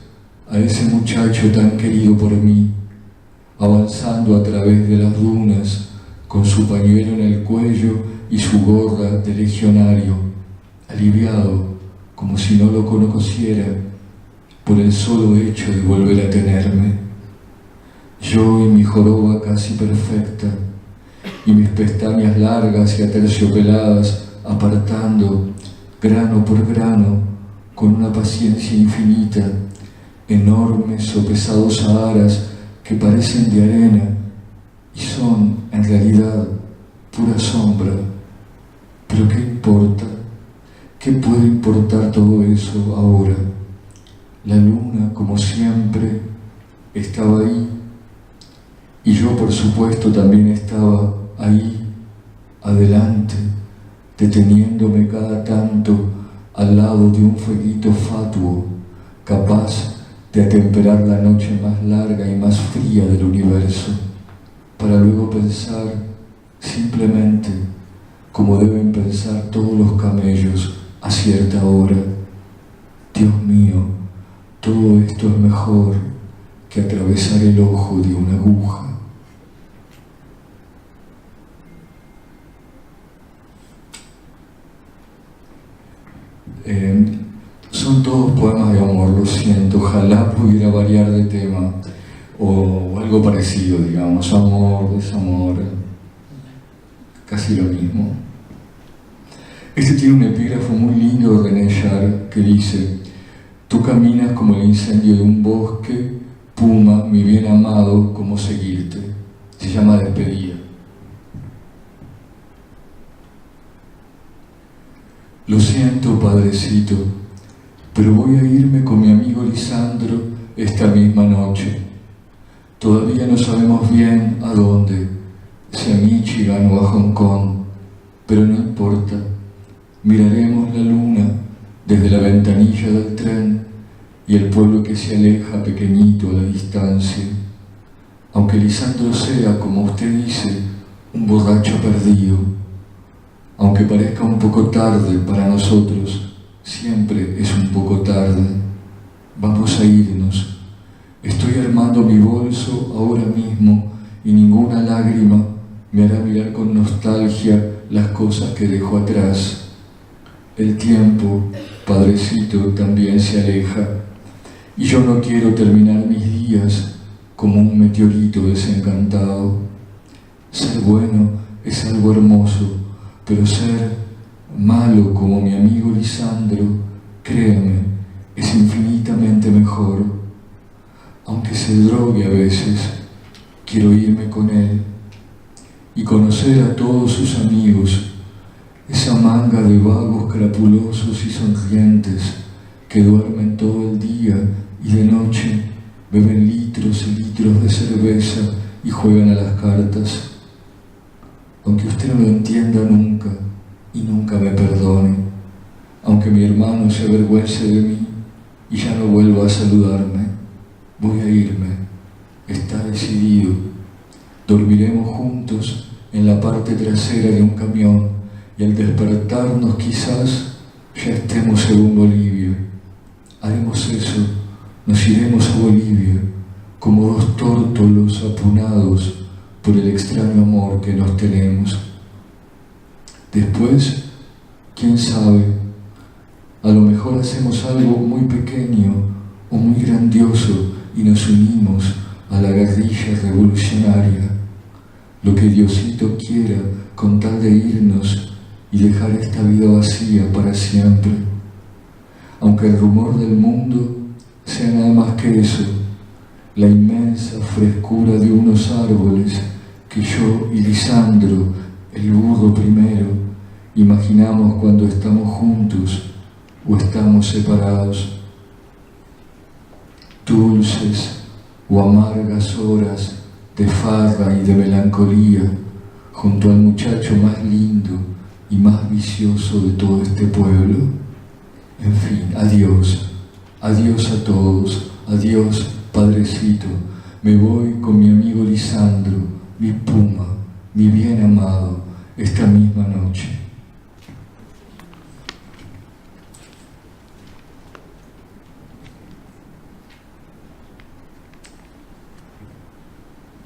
[SPEAKER 4] a ese muchacho tan querido por mí, avanzando a través de las dunas con su pañuelo en el cuello y su gorra de legionario, aliviado como si no lo conociera por el solo hecho de volver a tenerme. Yo y mi joroba casi perfecta, y mis pestañas largas y aterciopeladas apartando, grano por grano, con una paciencia infinita, enormes o pesados saharas que parecen de arena y son, en realidad, pura sombra. Pero ¿qué importa? ¿Qué puede importar todo eso ahora? La luna, como siempre, estaba ahí, y yo, por supuesto, también estaba ahí, adelante, deteniéndome cada tanto al lado de un fueguito fatuo, capaz de atemperar la noche más larga y más fría del universo, para luego pensar simplemente como deben pensar todos los camellos a cierta hora: Dios mío, todo esto es mejor que atravesar el ojo de una aguja. Son todos poemas de amor, lo siento, ojalá pudiera variar de tema o algo parecido, digamos, amor, desamor, casi lo mismo. Este tiene un epígrafo muy lindo de René Char que dice: tú caminas como el incendio de un bosque, puma, mi bien amado, ¿cómo seguirte? Se llama Despedida. Lo siento, padrecito, pero voy a irme con mi amigo Lisandro esta misma noche. Todavía no sabemos bien a dónde, si a Michigan o a Hong Kong, pero no importa. Miraremos la luna desde la ventanilla del tren y el pueblo que se aleja pequeñito a la distancia. Aunque Lisandro sea, como usted dice, un borracho perdido, aunque parezca un poco tarde para nosotros, siempre es un poco tarde. Vamos a irnos. Estoy tomando mi bolso ahora mismo y ninguna lágrima me hará mirar con nostalgia las cosas que dejó atrás. El tiempo, Padrecito, también se aleja y yo no quiero terminar mis días como un meteorito desencantado. Ser bueno es algo hermoso, pero ser malo como mi amigo Lisandro, créame, es infinitamente mejor. Aunque se drogue a veces, quiero irme con él y conocer a todos sus amigos, esa manga de vagos crapulosos y sonrientes que duermen todo el día y de noche beben litros y litros de cerveza y juegan a las cartas. Aunque usted no lo entienda nunca y nunca me perdone, aunque mi hermano se avergüence de mí y ya no vuelva a saludarme, voy a irme, está decidido. Dormiremos juntos en la parte trasera de un camión y al despertarnos quizás ya estemos en Bolivia. Haremos eso, nos iremos a Bolivia como dos tórtolos apunados por el extraño amor que nos tenemos. Después, quién sabe, a lo mejor hacemos algo muy pequeño o muy grandioso y nos unimos a la guerrilla revolucionaria, lo que Diosito quiera con tal de irnos y dejar esta vida vacía para siempre. Aunque el rumor del mundo sea nada más que eso, la inmensa frescura de unos árboles que yo y Lisandro, el burro primero, imaginamos cuando estamos juntos o estamos separados. Dulces o amargas horas de farra y de melancolía junto al muchacho más lindo y más vicioso de todo este pueblo. En fin, adiós, adiós a todos, adiós, Padrecito, me voy con mi amigo Lisandro, mi puma, mi bien amado, esta misma noche.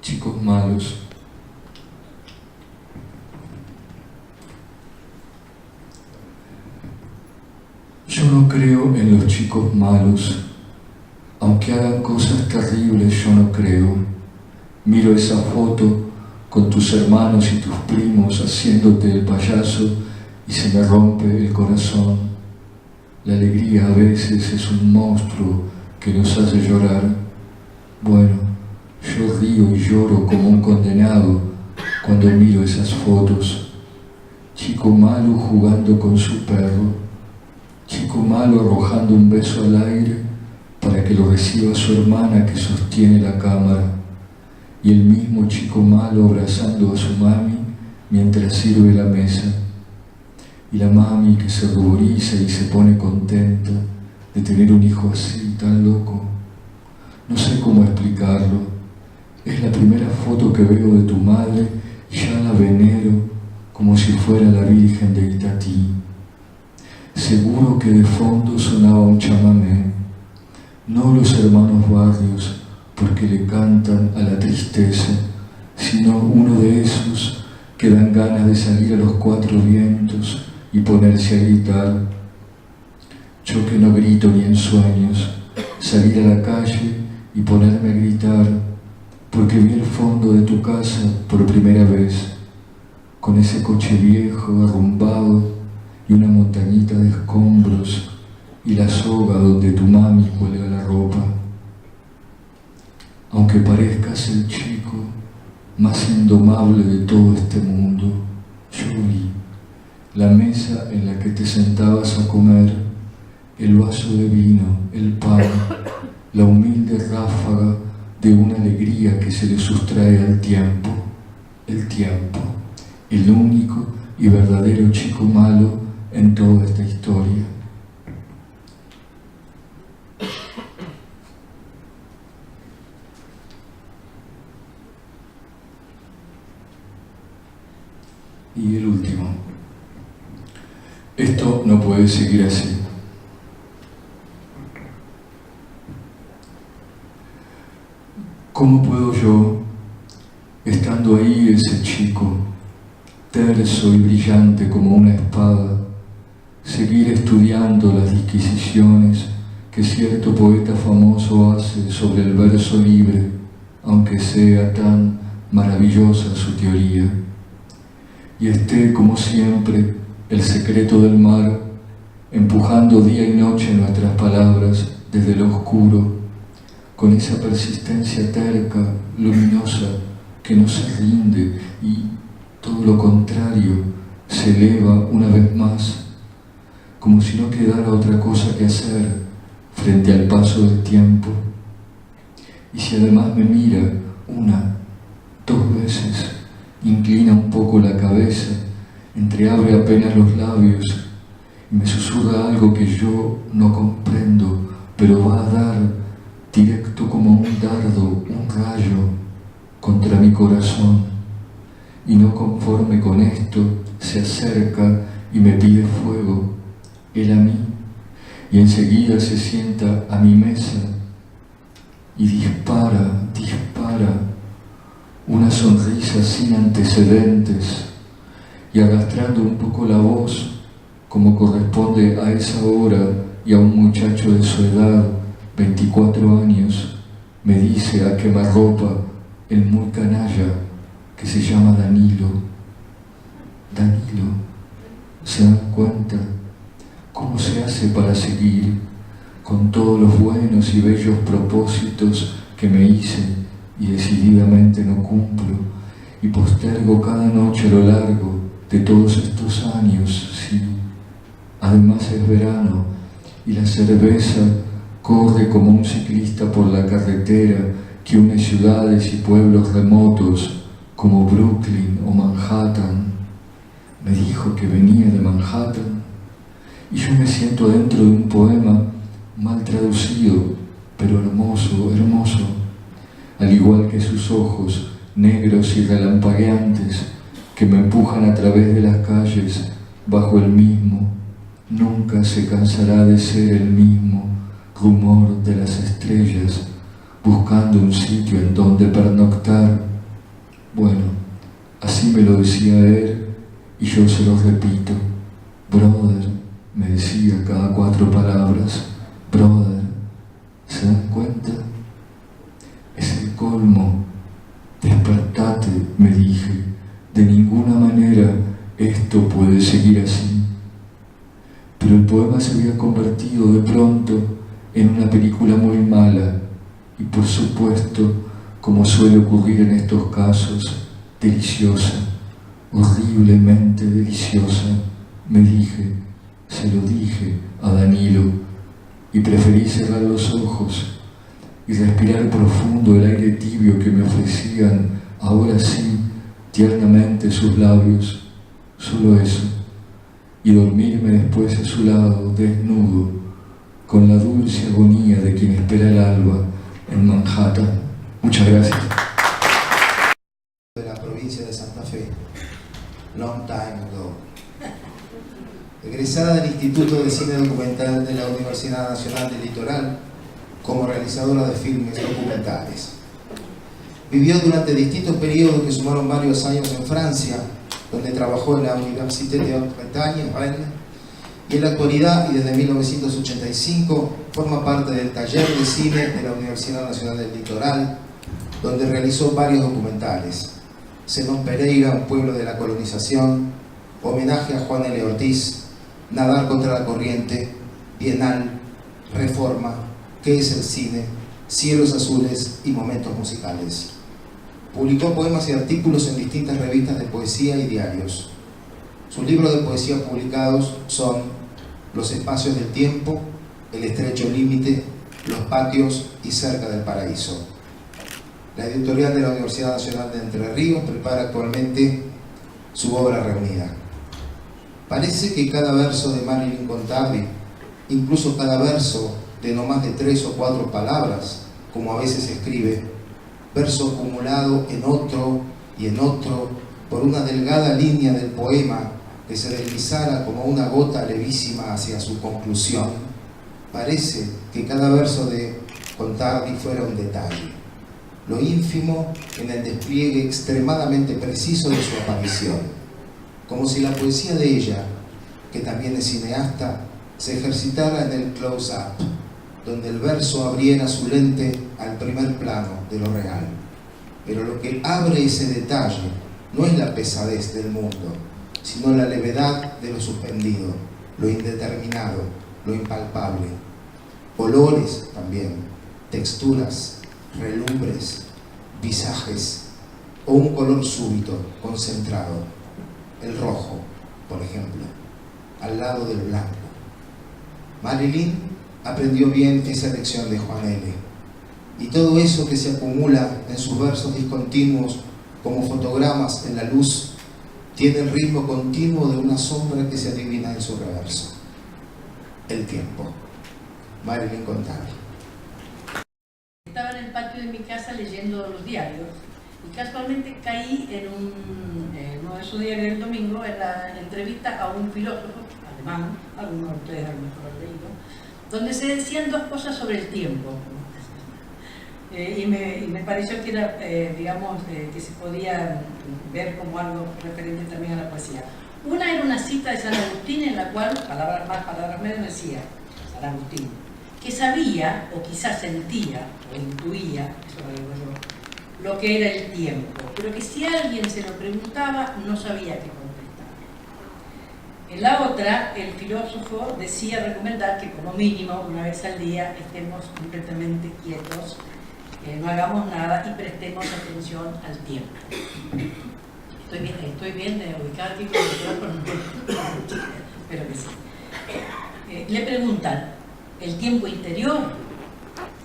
[SPEAKER 4] Chicos malos. Yo no creo en los chicos malos. Aunque hagan cosas terribles, yo no creo. Miro esa foto con tus hermanos y tus primos haciéndote el payaso y se me rompe el corazón. La alegría a veces es un monstruo que nos hace llorar. Bueno, yo río y lloro como un condenado cuando miro esas fotos. Chico malo jugando con su perro, chico malo arrojando un beso al aire para que lo reciba su hermana que sostiene la cámara, y el mismo chico malo abrazando a su mami mientras sirve la mesa, y la mami que se ruboriza y se pone contenta de tener un hijo así, tan loco. No sé cómo explicarlo. Es la primera foto que veo de tu madre y ya la venero como si fuera la Virgen de Itatí. Seguro que de fondo sonaba un chamamé. No los hermanos Barrios, porque le cantan a la tristeza, sino uno de esos que dan ganas de salir a los cuatro vientos y ponerse a gritar. Yo que no grito ni en sueños, salir a la calle y ponerme a gritar, porque vi el fondo de tu casa por primera vez, con ese coche viejo arrumbado y una montañita de escombros y la soga donde tu mami cuelga la ropa. Aunque parezcas el chico más indomable de todo este mundo, yo vi la mesa en la que te sentabas a comer, el vaso de vino, el pan, la humilde ráfaga de una alegría que se le sustrae al tiempo, el único y verdadero chico malo en toda esta historia. Y el último. Esto no puede seguir así. ¿Cómo puedo yo, estando ahí ese chico, terso y brillante como una espada, seguir estudiando las disquisiciones que cierto poeta famoso hace sobre el verso libre, aunque sea tan maravillosa su teoría? Y esté, como siempre, el secreto del mar, empujando día y noche nuestras palabras desde lo oscuro, con esa persistencia terca, luminosa, que no se rinde y, todo lo contrario, se eleva una vez más, como si no quedara otra cosa que hacer frente al paso del tiempo. Y si además me mira una, dos veces, inclina un poco la cabeza, entreabre apenas los labios y me susurra algo que yo no comprendo, pero va a dar directo como un dardo, un rayo contra mi corazón. Y no conforme con esto, se acerca y me pide fuego, él a mí, y enseguida se sienta a mi mesa y dispara una sonrisa sin antecedentes y arrastrando un poco la voz, como corresponde a esa hora y a un muchacho de su edad, 24 años, me dice a quemarropa el muy canalla que se llama Danilo. Danilo, ¿se dan cuenta cómo se hace para seguir con todos los buenos y bellos propósitos que me hice y decididamente no cumplo y postergo cada noche a lo largo de todos estos años? Sí, además es verano y la cerveza corre como un ciclista por la carretera que une ciudades y pueblos remotos como Brooklyn o Manhattan. Me dijo que venía de Manhattan y yo me siento dentro de un poema mal traducido, pero hermoso, hermoso, al igual que sus ojos negros y relampagueantes que me empujan a través de las calles bajo el mismo, nunca se cansará de ser el mismo rumor de las estrellas, buscando un sitio en donde pernoctar. Bueno, así me lo decía él y yo se lo repito. Brother, me decía cada 4 palabras, brother, ¿se dan cuenta? Es el colmo. Despertate, me dije, de ninguna manera esto puede seguir así. Pero el poema se había convertido de pronto en una película muy mala y, por supuesto, como suele ocurrir en estos casos, deliciosa, horriblemente deliciosa, me dije, se lo dije a Danilo, y preferí cerrar los ojos y respirar profundo el aire tibio que me ofrecían, ahora sí, tiernamente sus labios, solo eso, y dormirme después a su lado, desnudo, con la dulce agonía de quien espera el alba en Manhattan. Muchas gracias.
[SPEAKER 2] De la provincia de Santa Fe, long time ago. Egresada del Instituto de Cine Documental de la Universidad Nacional del Litoral como realizadora de filmes documentales. Vivió durante distintos periodos que sumaron varios años en Francia, donde trabajó en la Université de Bretagne, Rennes, y en la actualidad y desde 1985 forma parte del taller de cine de la Universidad Nacional del Litoral, donde realizó varios documentales: Zenón Pereira, un pueblo de la colonización, Homenaje a Juan L. Ortiz, Nadar contra la corriente, Bienal, Reforma, ¿Qué es el cine?, Cielos azules y Momentos musicales. Publicó poemas y artículos en distintas revistas de poesía y diarios. Sus libros de poesía publicados son Los espacios del tiempo, El estrecho límite, Los patios y Cerca del paraíso. La editorial de la Universidad Nacional de Entre Ríos prepara actualmente su obra reunida. Parece que cada verso de Marilyn Contardi, incluso cada verso de no más de 3 o 4 palabras, como a veces escribe, verso acumulado en otro y en otro, por una delgada línea del poema que se deslizara como una gota levísima hacia su conclusión, parece que cada verso de Contardi fuera un detalle. lo ínfimo en el despliegue extremadamente preciso de su aparición, como si la poesía de ella, que también es cineasta, se ejercitara en el close-up, donde el verso abriera su lente al primer plano de lo real. Pero lo que abre ese detalle no es la pesadez del mundo, sino la levedad de lo suspendido, lo indeterminado, lo impalpable. Olores también, texturas, relumbres, visajes o un color súbito, concentrado. El rojo, por ejemplo, al lado del blanco. Marilyn aprendió bien esa lección de Juan L. Y todo eso que se acumula en sus versos discontinuos como fotogramas en la luz tiene el ritmo continuo de una sombra que se adivina en su reverso. El tiempo. Marilyn Contari.
[SPEAKER 5] Estaba en el patio de mi casa leyendo los diarios y casualmente caí en uno de esos diarios del domingo en la entrevista a un filósofo alemán, algunos de ustedes a lo mejor han leído, donde se decían dos cosas sobre el tiempo. Y me pareció que era, que se podía ver como algo referente también a la poesía. Una era una cita de San Agustín en la cual, palabras más, palabras menos, decía San Agustín, que sabía, o quizás sentía, o intuía, eso lo digo yo, lo que era el tiempo, pero que si alguien se lo preguntaba, no sabía qué contestar. En la otra, el filósofo decía recomendar que como mínimo, una vez al día, estemos completamente quietos, no hagamos nada y prestemos atención al tiempo. Estoy bien de ubicar aquí con el micrófono, espero que sí. Le preguntan, ¿el tiempo interior?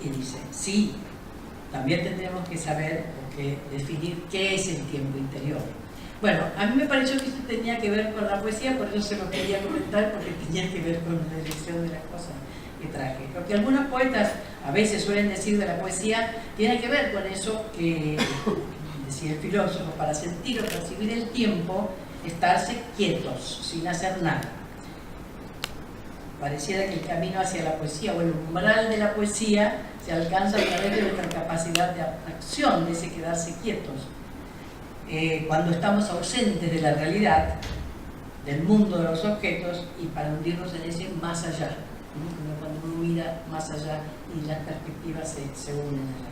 [SPEAKER 5] Y dice, sí, también tendremos que saber o que definir qué es el tiempo interior. Bueno, a mí me pareció que esto tenía que ver con la poesía, por eso se lo quería comentar, porque tenía que ver con la elección de las cosas que traje. Lo que algunos poetas a veces suelen decir de la poesía tiene que ver con eso que decía el filósofo, para sentir o percibir el tiempo, estarse quietos, sin hacer nada. Pareciera que el camino hacia la poesía o el umbral de la poesía se alcanza a través de nuestra capacidad de abstracción, de ese quedarse quietos. Cuando estamos ausentes de la realidad, del mundo de los objetos, y para hundirnos en ese más allá, ¿no? Cuando uno mira más allá y las perspectivas se unen allá.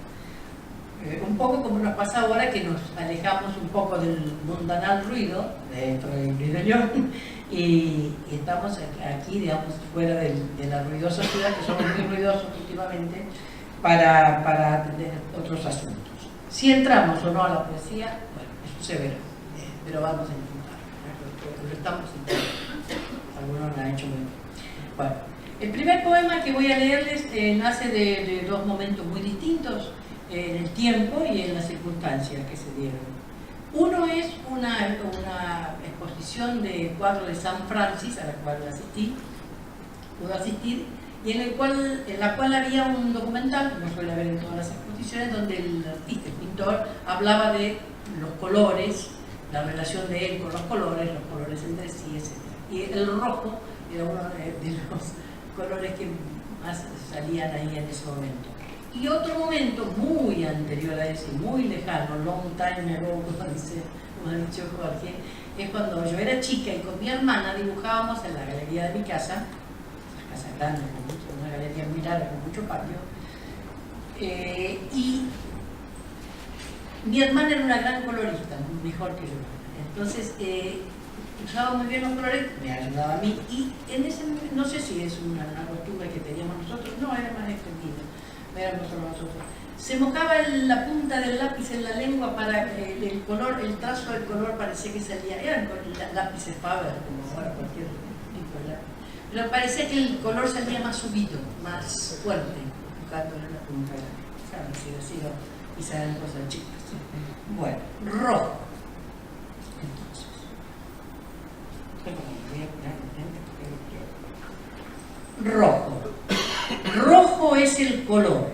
[SPEAKER 5] Un poco como nos pasa ahora, que nos alejamos un poco del mundanal ruido, dentro del ruido león, y estamos aquí, digamos, fuera de la ruidosa ciudad, que somos muy ruidosos últimamente, para atender otros asuntos. Si entramos o no a la poesía, bueno, eso se verá, pero vamos a intentar, lo estamos intentando. Algunos lo han hecho muy bien. Bueno, el primer poema que voy a leerles nace de dos momentos muy distintos, en el tiempo y en las circunstancias que se dieron. Uno es una exposición de cuadros de San Francis, a la cual pude asistir, y en la cual había un documental, como suele haber en todas las exposiciones, donde el artista, el pintor, hablaba de los colores, la relación de él con los colores entre sí, etc. Y el rojo era uno de los colores que más salían ahí en ese momento. Y otro momento muy anterior a ese, muy lejano, long time ago, como ha dicho Jorge, es cuando yo era chica y con mi hermana dibujábamos en la galería de mi casa, una casa grande, una galería muy larga, con mucho patio, y mi hermana era una gran colorista, mejor que yo. Entonces, usaba muy bien los colores, me ayudaba a mí, y en ese momento, no sé si es una costumbre que teníamos nosotros, no, era más extendido, éramos solo nosotros. Se mojaba la punta del lápiz en la lengua para el color, el trazo del color parecía que salía, eran lápices Faber, como ahora cualquier tipo de lápiz, pero parecía que el color salía más subido, más fuerte, tocándole la punta de la lengua. Claro, si ha sido, quizá eran cosas chicas. Bueno, rojo. Rojo. Rojo es el color.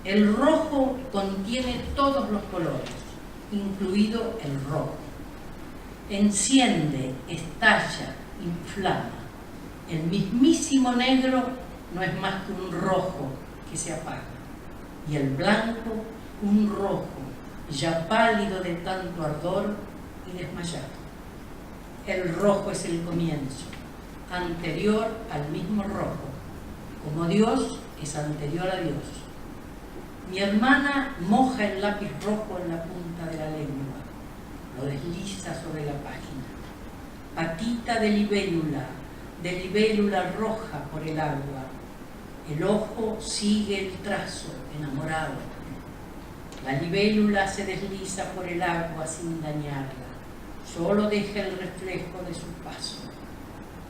[SPEAKER 5] El rojo contiene todos los colores, incluido el rojo. Enciende, estalla, inflama. El mismísimo negro no es más que un rojo que se apaga. Y el blanco un rojo, ya pálido de tanto ardor y desmayado. El rojo es el comienzo, anterior al mismo rojo, como Dios es anterior a Dios. Mi hermana moja el lápiz rojo en la punta de la lengua, lo desliza sobre la página. Patita de libélula roja por el agua. El ojo sigue el trazo, enamorado. La libélula se desliza por el agua sin dañarla, solo deja el reflejo de su paso.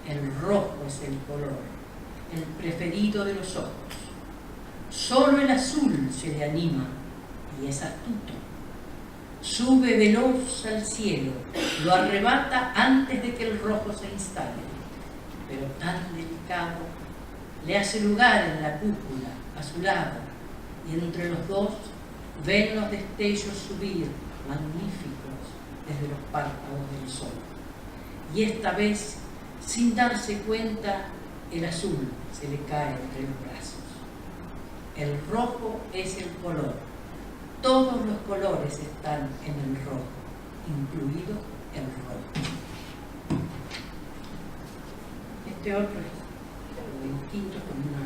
[SPEAKER 5] El rojo es el color, el preferido de los ojos. Solo el azul se le anima y es astuto. Sube veloz al cielo, lo arrebata antes de que el rojo se instale, pero tan delicado, le hace lugar en la cúpula a su lado, y entre los dos ven los destellos subir, magníficos, desde los párpados del sol. Y esta vez, sin darse cuenta, el azul se le cae entre los brazos. El rojo es el color. Todos los colores están en el rojo, incluido el rojo. Este otro es distinto, como una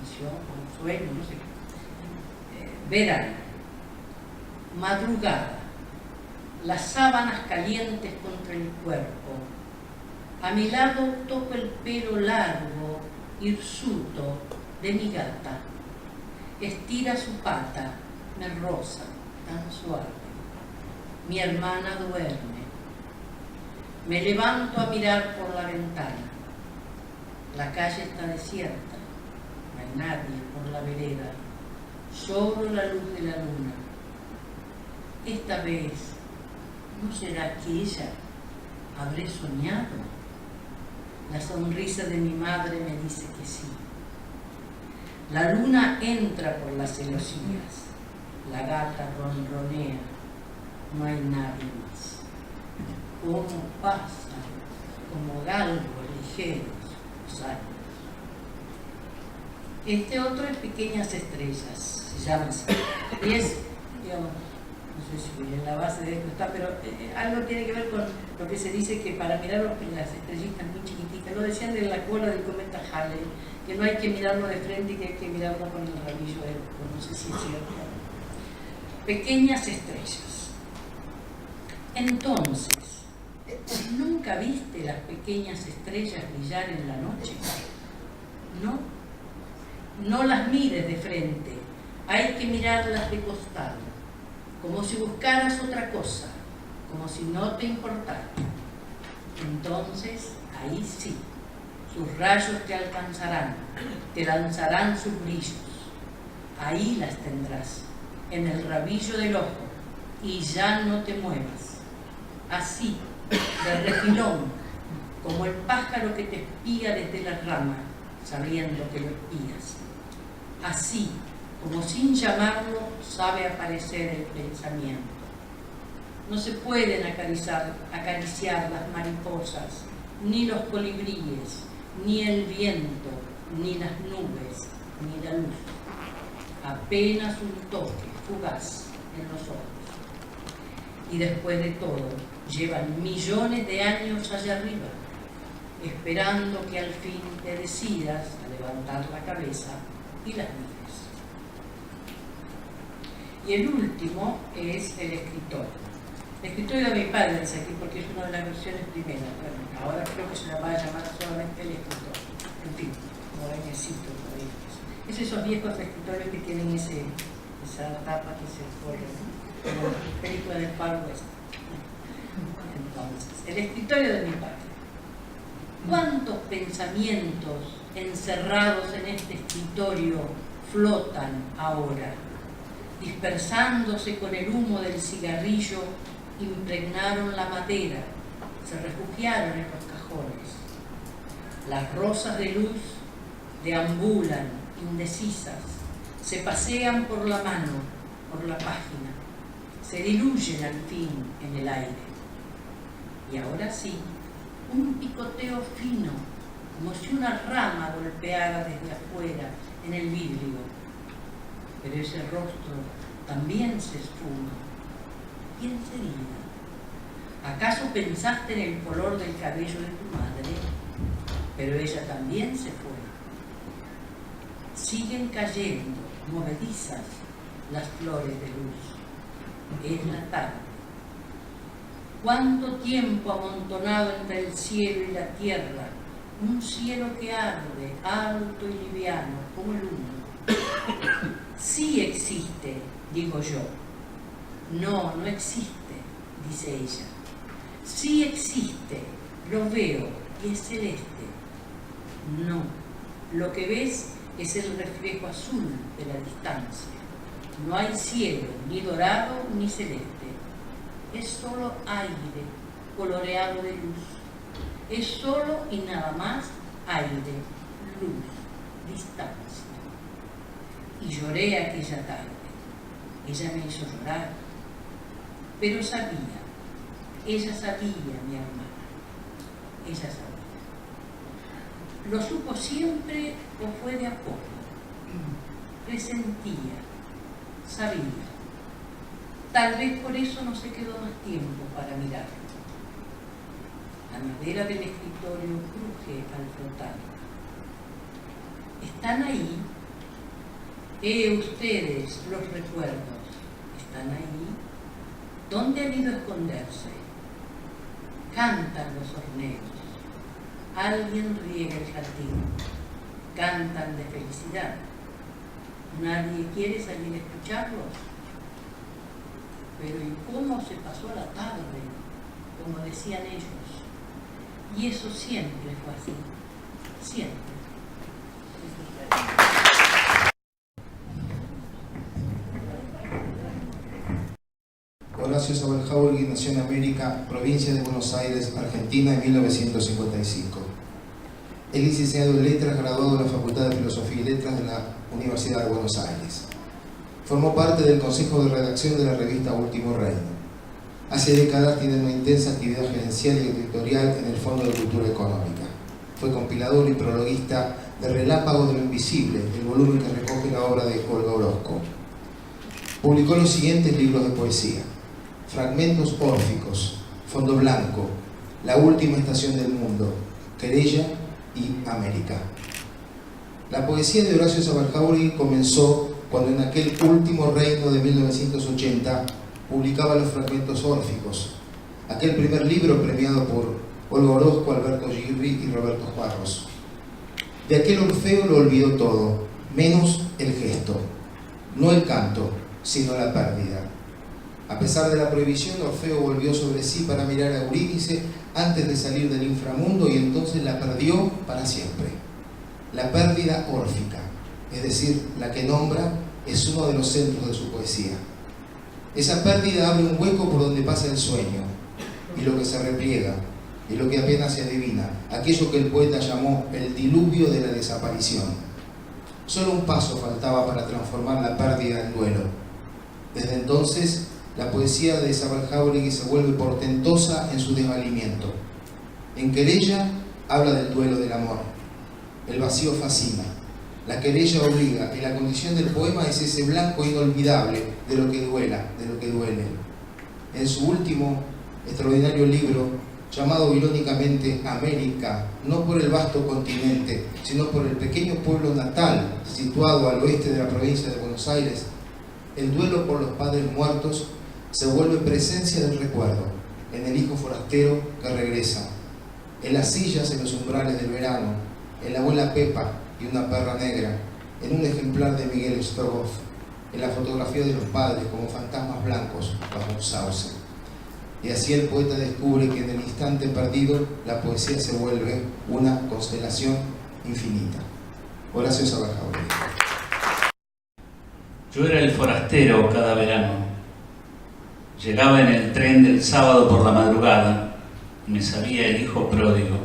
[SPEAKER 5] visión, un sueño, no sé qué. Verano, madrugada, las sábanas calientes contra el cuerpo. A mi lado toco el pelo largo, hirsuto, de mi gata. Estira su pata, me roza, tan suave. Mi hermana duerme. Me levanto a mirar por la ventana. La calle está desierta, no hay nadie por la vereda, solo la luz de la luna. Esta vez, ¿no será que ella habré soñado? La sonrisa de mi madre me dice que sí. La luna entra por las celosías, la gata ronronea, no hay nadie más. ¿Cómo pasan, como galgos ligeros, los años? Este otro es Pequeñas Estrellas, se llama así. Y es, digamos, no sé si en la base de esto está, pero algo tiene que ver con lo que se dice que para mirar las estrellitas muy chiquititas, lo decían de la cola del cometa Halley, que no hay que mirarlo de frente y que hay que mirarlo con el rabillo del ojo, no sé si es cierto. Pequeñas Estrellas. Entonces, si nunca viste las pequeñas estrellas brillar en la noche, no las mires de frente, hay que mirarlas de costado, como si buscaras otra cosa, como si no te importara. Entonces, ahí sí, sus rayos te alcanzarán, te lanzarán sus brillos. Ahí las tendrás, en el rabillo del ojo, y ya no te muevas. Así, de refilón, como el pájaro que te espía desde la rama, sabiendo que lo espías. Así, como sin llamarlo, sabe aparecer el pensamiento. No se pueden acariciar las mariposas, ni los colibríes, ni el viento, ni las nubes, ni la luz. Apenas un toque fugaz en los ojos. Y después de todo, llevan millones de años allá arriba, esperando que al fin te decidas a levantar la cabeza y las mires. Y el último es El escritorio. El escritorio de mi padre es aquí porque es una de las versiones primeras. Bueno, ahora creo que se la va a llamar solamente El escritorio. En fin, como bañecito por ahí. Es esos viejos escritorios que tienen esa tapa que se pone, como película del Far West. Entonces, el escritorio de mi padre. ¿Cuántos pensamientos encerrados en este escritorio flotan ahora? Dispersándose con el humo del cigarrillo, impregnaron la madera, se refugiaron en los cajones. Las rosas de luz deambulan, indecisas, se pasean por la mano, por la página, se diluyen al fin en el aire. Y ahora sí, un picoteo fino, como si una rama golpeara desde afuera en el vidrio. Pero ese rostro también se esfuma. ¿Quién sería? ¿Acaso pensaste en el color del cabello de tu madre? Pero ella también se fue. Siguen cayendo, movedizas, las flores de luz. Es la tarde. ¿Cuánto tiempo amontonado entre el cielo y la tierra? Un cielo que arde, alto y liviano, como el humo. Sí existe, digo yo. No, no existe, dice ella. Sí existe, lo veo y es celeste. No, lo que ves es el reflejo azul de la distancia. No hay cielo, ni dorado ni celeste. Es solo aire coloreado de luz. Es solo y nada más aire, luz, distancia. Y lloré aquella tarde. Ella me hizo llorar. Pero sabía, ella sabía, mi hermana. Ella sabía. ¿Lo supo siempre o fue de a poco? Presentía, sabía. Tal vez por eso no se quedó más tiempo para mirarlo. La madera del escritorio cruje al frotar. ¿Están ahí? Ustedes, los recuerdos, ¿están ahí? ¿Dónde han ido a esconderse? Cantan los horneros. Alguien riega el jardín. Cantan de felicidad. Nadie quiere salir a escucharlos. Pero ¿y cómo se pasó la tarde? Como decían ellos. Y eso siempre fue así. Siempre.
[SPEAKER 2] Horacio Sabaljáuregui nació en América, provincia de Buenos Aires, Argentina, en 1955. Es licenciado en Letras, graduado de la Facultad de Filosofía y Letras de la Universidad de Buenos Aires. Formó parte del consejo de redacción de la revista Último Reino. Hace décadas tiene una intensa actividad gerencial y editorial en el Fondo de Cultura Económica. Fue compilador y prologuista de Relápago de lo Invisible, el volumen que recoge la obra de Olga Orozco. Publicó los siguientes libros de poesía: Fragmentos órficos, Fondo Blanco, La última estación del mundo, Querella y América. La poesía de Horacio Sabaljáuregui comenzó cuando en aquel Último Reino de 1980 publicaba los Fragmentos órficos, aquel primer libro premiado por Olga Orozco, Alberto Girri y Roberto Juarros. De aquel Orfeo lo olvidó todo, menos el gesto, no el canto, sino la pérdida. A pesar de la prohibición, Orfeo volvió sobre sí para mirar a Eurídice antes de salir del inframundo y entonces la perdió para siempre. La pérdida órfica, es decir, la que nombra, es uno de los centros de su poesía. Esa pérdida abre un hueco por donde pasa el sueño, y lo que se repliega, y lo que apenas se adivina, aquello que el poeta llamó el diluvio de la desaparición. Solo un paso faltaba para transformar la pérdida en duelo. Desde entonces, la poesía de Sabaljáuregui se vuelve portentosa en su desvalimiento. En Querella habla del duelo del amor. El vacío fascina. La querella obliga, y la condición del poema es ese blanco inolvidable de lo que duela, de lo que duele. En su último extraordinario libro, llamado irónicamente América, no por el vasto continente, sino por el pequeño pueblo natal, situado al oeste de la provincia de Buenos Aires, el duelo por los padres muertos se vuelve presencia del recuerdo, en el hijo forastero que regresa, en las sillas en los umbrales del verano, en la abuela Pepa y una perra negra, en un ejemplar de Miguel Strogoff, en la fotografía de los padres como fantasmas blancos bajo un sauce. Y así el poeta descubre que en el instante perdido la poesía se vuelve una constelación infinita. Horacio Sabaljáuregui.
[SPEAKER 6] Yo era el forastero cada verano. Llegaba en el tren del sábado por la madrugada. Me sabía el hijo pródigo.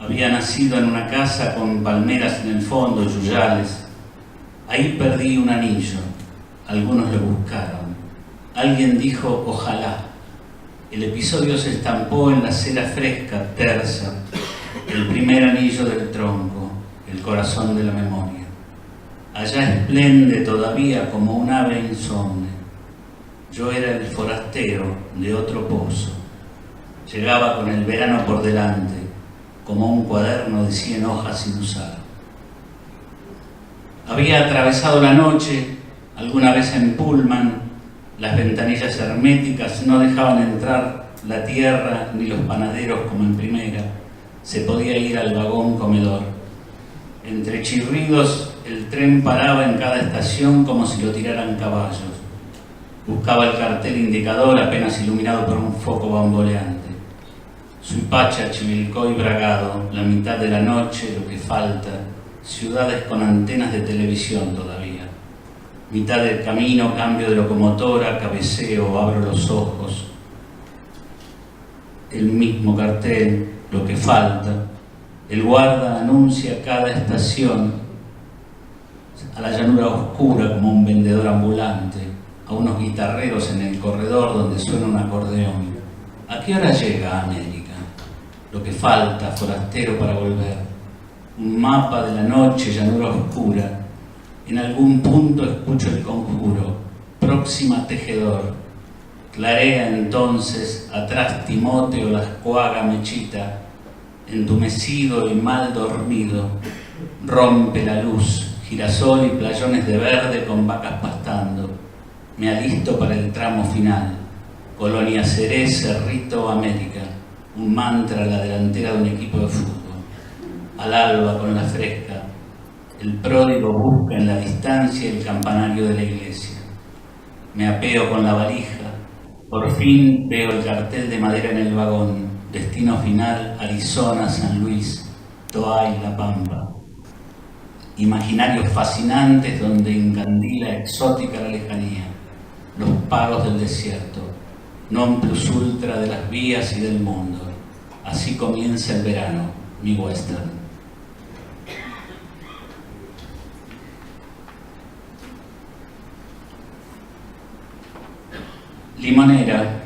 [SPEAKER 6] Había nacido en una casa con palmeras en el fondo, yuyales. Ahí perdí un anillo. Algunos lo buscaron. Alguien dijo, ojalá. El episodio se estampó en la cera fresca, tersa, el primer anillo del tronco, el corazón de la memoria. allá esplende todavía como un ave insomne. Yo era el forastero de otro pozo. Llegaba con el verano por delante, como un cuaderno de 100 hojas sin usar. Había atravesado la noche, alguna vez en pullman. Las ventanillas herméticas no dejaban entrar la tierra ni los panaderos como en primera. Se podía ir al vagón comedor. Entre chirridos, el tren paraba en cada estación como si lo tiraran caballos. Buscaba el cartel indicador apenas iluminado por un foco bamboleante. Suipacha, Chivilcoy, Bragado, la mitad de la noche, lo que falta, ciudades con antenas de televisión todavía. Mitad del camino, cambio de locomotora, cabeceo, abro los ojos. El mismo cartel, lo que falta. El guarda anuncia cada estación a la llanura oscura como un vendedor ambulante, a unos guitarreros en el corredor donde suena un acordeón. ¿A qué hora llega a América? Lo que falta, forastero para volver. Un mapa de la noche, llanura oscura. En algún punto escucho el conjuro. Próxima tejedor. Clarea entonces, atrás Timoteo, la escuaga mechita. Entumecido y mal dormido. Rompe la luz. Girasol y playones de verde con vacas pastando. Me alisto para el tramo final. Colonia Seré, Cerrito, América. Un mantra a la delantera de un equipo de fútbol. Al alba con la fresca, el pródigo busca en la distancia el campanario de la iglesia. Me apeo con la valija. Por fin veo el cartel de madera en el vagón. Destino final, Arizona, San Luis, Toay, La Pampa. Imaginarios fascinantes donde encandila exótica la lejanía. Los pagos del desierto, non plus ultra de las vías y del mundo. Así comienza el verano, mi western. Limonera,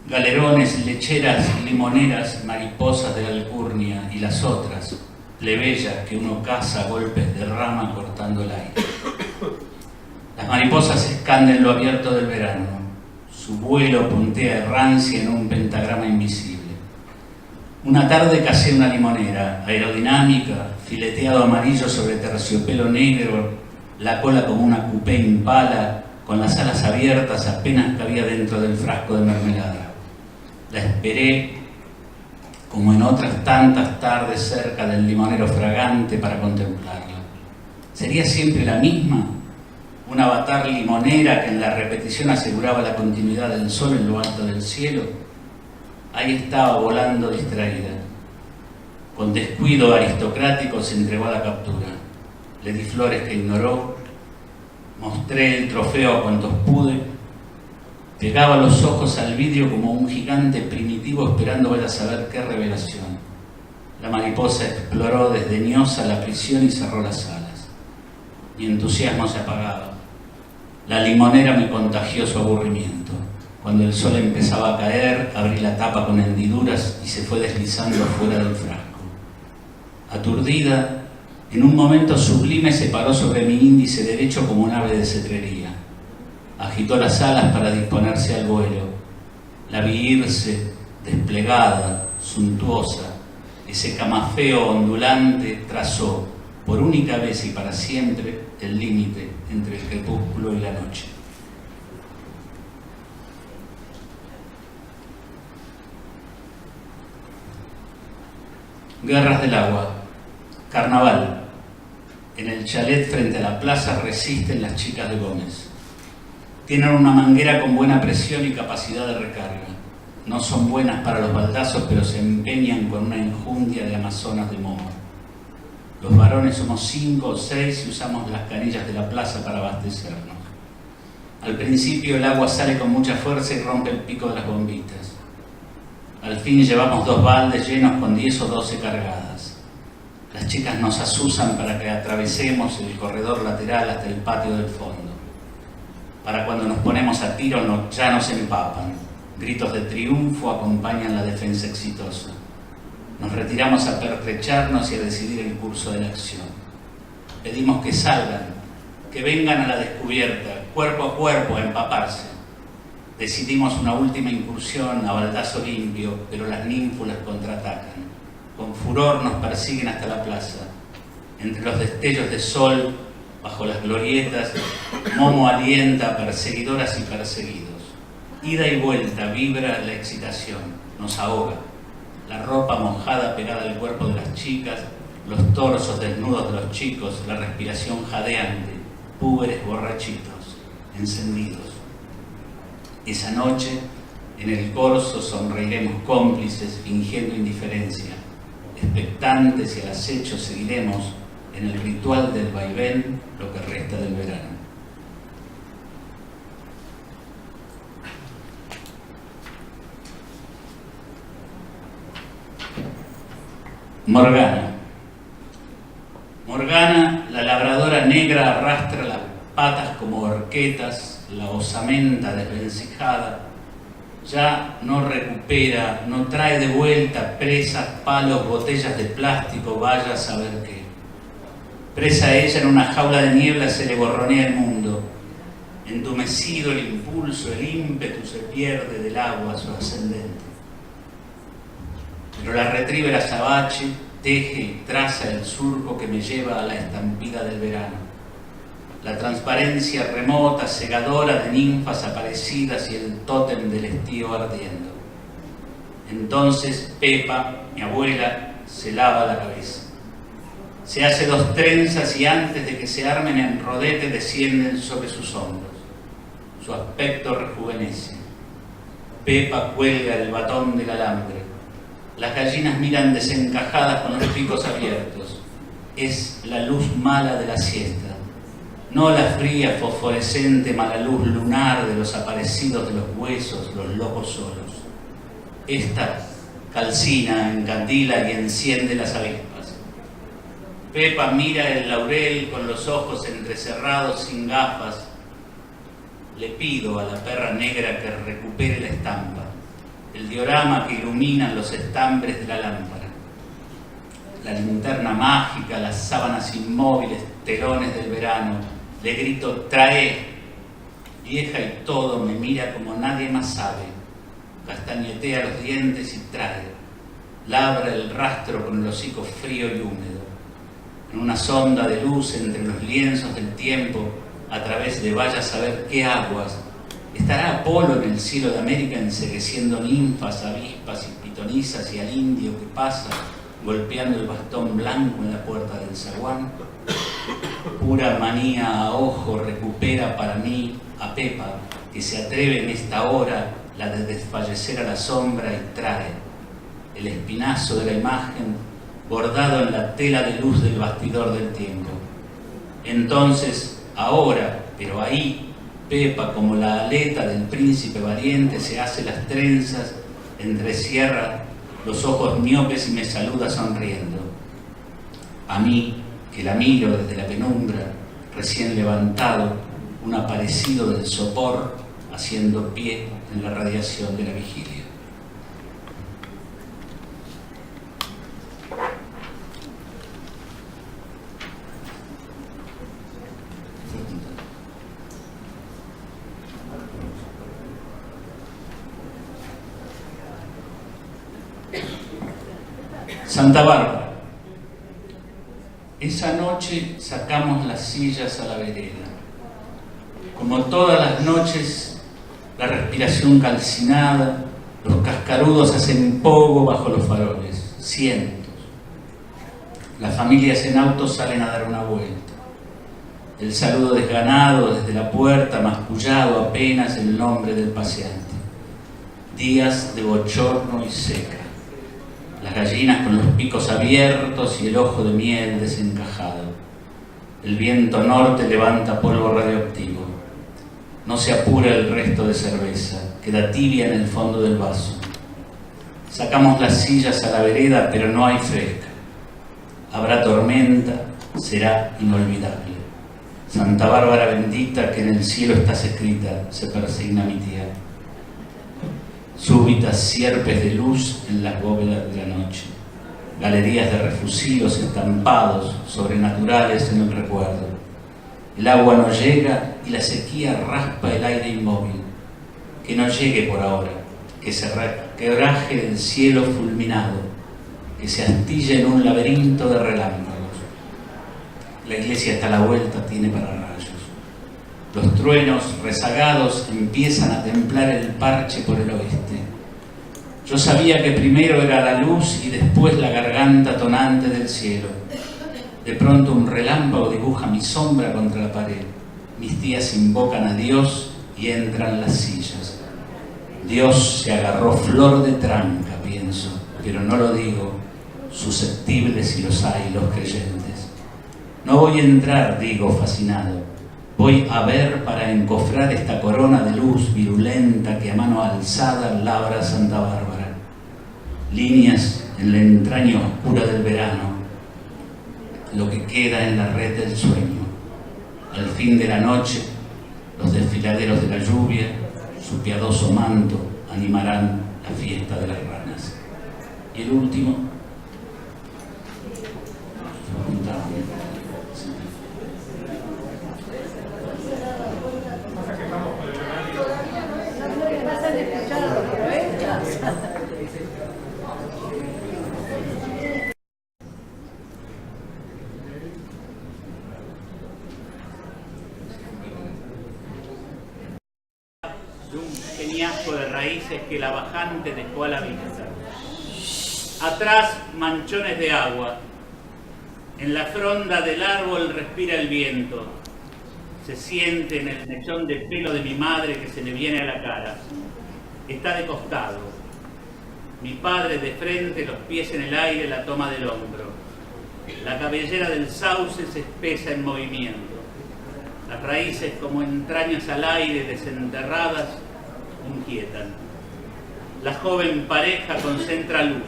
[SPEAKER 6] galerones, lecheras, limoneras, mariposas de la alcurnia y las otras, plebeyas que uno caza a golpes de rama cortando el aire. Las mariposas escanden lo abierto del verano, su vuelo puntea errancia en un pentagrama invisible. Una tarde casé una limonera, aerodinámica, fileteado amarillo sobre terciopelo negro, la cola como una coupé impala, con las alas abiertas apenas cabía dentro del frasco de mermelada. La esperé como en otras tantas tardes cerca del limonero fragante para contemplarla. ¿Sería siempre la misma? Un avatar limonera que en la repetición aseguraba la continuidad del sol en lo alto del cielo. Ahí estaba volando distraída. Con descuido aristocrático se entregó a la captura. Le di flores que ignoró. Mostré el trofeo a cuantos pude. Pegaba los ojos al vidrio como un gigante primitivo esperando ver a saber qué revelación. La mariposa exploró desdeñosa la prisión y cerró las alas. Mi entusiasmo se apagaba. La limonera me contagió su aburrimiento. Cuando el sol empezaba a caer, abrí la tapa con hendiduras y se fue deslizando fuera del frasco. Aturdida, en un momento sublime se paró sobre mi índice derecho como un ave de cetrería. Agitó las alas para disponerse al vuelo. La vi irse, desplegada, suntuosa. Ese camafeo ondulante trazó, por única vez y para siempre, el límite entre el crepúsculo y la noche. Guerras del agua. Carnaval. En el chalet frente a la plaza resisten las chicas de Gómez. Tienen una manguera con buena presión y capacidad de recarga. No son buenas para los baldazos, pero se empeñan con una enjundia de amazonas de moho. Los varones somos 5 o 6 y usamos las canillas de la plaza para abastecernos. Al principio el agua sale con mucha fuerza y rompe el pico de las bombitas. Al fin llevamos 2 baldes llenos con 10 o 12 cargadas. Las chicas nos asusan para que atravesemos el corredor lateral hasta el patio del fondo. Para cuando nos ponemos a tiro ya nos empapan. Gritos de triunfo acompañan la defensa exitosa. Nos retiramos a pertrecharnos y a decidir el curso de la acción. Pedimos que salgan, que vengan a la descubierta, cuerpo a cuerpo, a empaparse. Decidimos una última incursión a baldazo limpio, pero las ninfulas contraatacan. Con furor nos persiguen hasta la plaza. Entre los destellos de sol, bajo las glorietas, Momo alienta a perseguidoras y perseguidos. Ida y vuelta vibra la excitación, nos ahoga. La ropa mojada pegada al cuerpo de las chicas, los torsos desnudos de los chicos, la respiración jadeante, púberes borrachitos, encendidos. Esa noche, en el corso sonreiremos cómplices, fingiendo indiferencia. Expectantes y al acecho seguiremos en el ritual del vaivén lo que resta del verano. Morgana. Morgana, la labradora negra, arrastra las patas como horquetas, la osamenta desvencijada, ya no recupera, no trae de vuelta presas, palos, botellas de plástico, vaya a saber qué. Presa ella en una jaula de niebla se le borronea el mundo. Entumecido el impulso, el ímpetu se pierde del agua su ascendente. Pero la retriever azabache teje y traza el surco que me lleva a la estampida del verano. La transparencia remota, cegadora de ninfas aparecidas y el tótem del estío ardiendo. Entonces Pepa, mi abuela, se lava la cabeza. Se hace 2 trenzas y antes de que se armen en rodete descienden sobre sus hombros. Su aspecto rejuvenece. Pepa cuelga el batón del alambre. Las gallinas miran desencajadas con los picos abiertos. Es la luz mala de la siesta, no la fría, fosforescente, mala luz lunar de los aparecidos de los huesos, los locos solos. Esta calcina, encandila y enciende las avispas. Pepa mira el laurel con los ojos entrecerrados sin gafas. Le pido a la perra negra que recupere la estampa, el diorama que iluminan los estambres de la lámpara. La linterna mágica, las sábanas inmóviles, telones del verano. Le grito, trae. Vieja y todo me mira como nadie más sabe. Castañetea los dientes y trae. Labra el rastro con el hocico frío y húmedo. En una sonda de luz entre los lienzos del tiempo, a través de vaya a saber qué aguas, ¿estará Apolo en el cielo de América encegueciendo ninfas, avispas y pitonizas y al indio que pasa golpeando el bastón blanco en la puerta del zaguán? Pura manía a ojo recupera para mí a Pepa, que se atreve en esta hora la de desfallecer a la sombra y trae el espinazo de la imagen bordado en la tela de luz del bastidor del tiempo. Entonces, ahora, pero ahí, Pepa, como la aleta del príncipe valiente, se hace las trenzas, entrecierra los ojos miopes y me saluda sonriendo. A mí, que la miro desde la penumbra, recién levantado, un aparecido del sopor, haciendo pie en la radiación de la vigilia. Santa Bárbara. Esa noche sacamos las sillas a la vereda. Como todas las noches, la respiración calcinada, los cascarudos hacen pogo bajo los faroles, cientos. Las familias en auto salen a dar una vuelta. El saludo desganado desde la puerta, mascullado apenas el nombre del paseante. Días de bochorno y seca. Las gallinas con los picos abiertos y el ojo de miel desencajado. El viento norte levanta polvo radioactivo. No se apura el resto de cerveza, queda tibia en el fondo del vaso. Sacamos las sillas a la vereda, pero no hay fresca. Habrá tormenta, será inolvidable. Santa Bárbara bendita, que en el cielo estás escrita, se persigna mi tía. Súbitas sierpes de luz en las bóvedas de la noche. galerías de refusivos estampados, sobrenaturales en el recuerdo. El agua no llega y la sequía raspa el aire inmóvil. Que no llegue por ahora, que se quebraje el cielo fulminado, que se astille en un laberinto de relámpagos. La iglesia está a la vuelta, tiene pararrayos. Los truenos rezagados empiezan a templar el parche por el oeste. Yo sabía que primero era la luz y después la garganta tonante del cielo. De pronto un relámpago dibuja mi sombra contra la pared. Mis tías invocan a Dios y entran las sillas. Dios se agarró flor de tranca, pienso, pero no lo digo, susceptibles si los hay los creyentes. No voy a entrar, digo, fascinado. Voy a ver para encofrar esta corona de luz virulenta que a mano alzada labra Santa Bárbara. Líneas en la entraña oscura del verano, lo que queda en la red del sueño. Al fin de la noche, los desfiladeros de la lluvia, su piadoso manto, animarán la fiesta de las ranas. Y el último,
[SPEAKER 7] de un peñasco de raíces que la bajante dejó a la vista. Atrás, manchones de agua. En la fronda del árbol respira el viento. Se siente en el mechón de pelo de mi madre que se le viene a la cara. Está de costado. Mi padre de frente, los pies en el aire, la toma del hombro. La cabellera del sauce se espesa en movimiento. Las raíces como entrañas al aire desenterradas inquietan. La joven pareja concentra luz.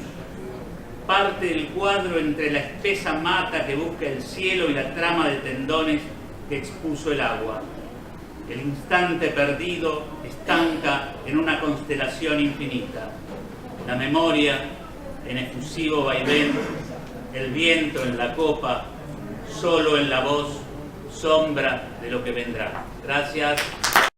[SPEAKER 7] Parte el cuadro entre la espesa mata que busca el cielo y la trama de tendones que expuso el agua. El instante perdido estanca en una constelación infinita. La memoria en efusivo vaivén, el viento en la copa, solo en la voz, sombra de lo que vendrá. Gracias.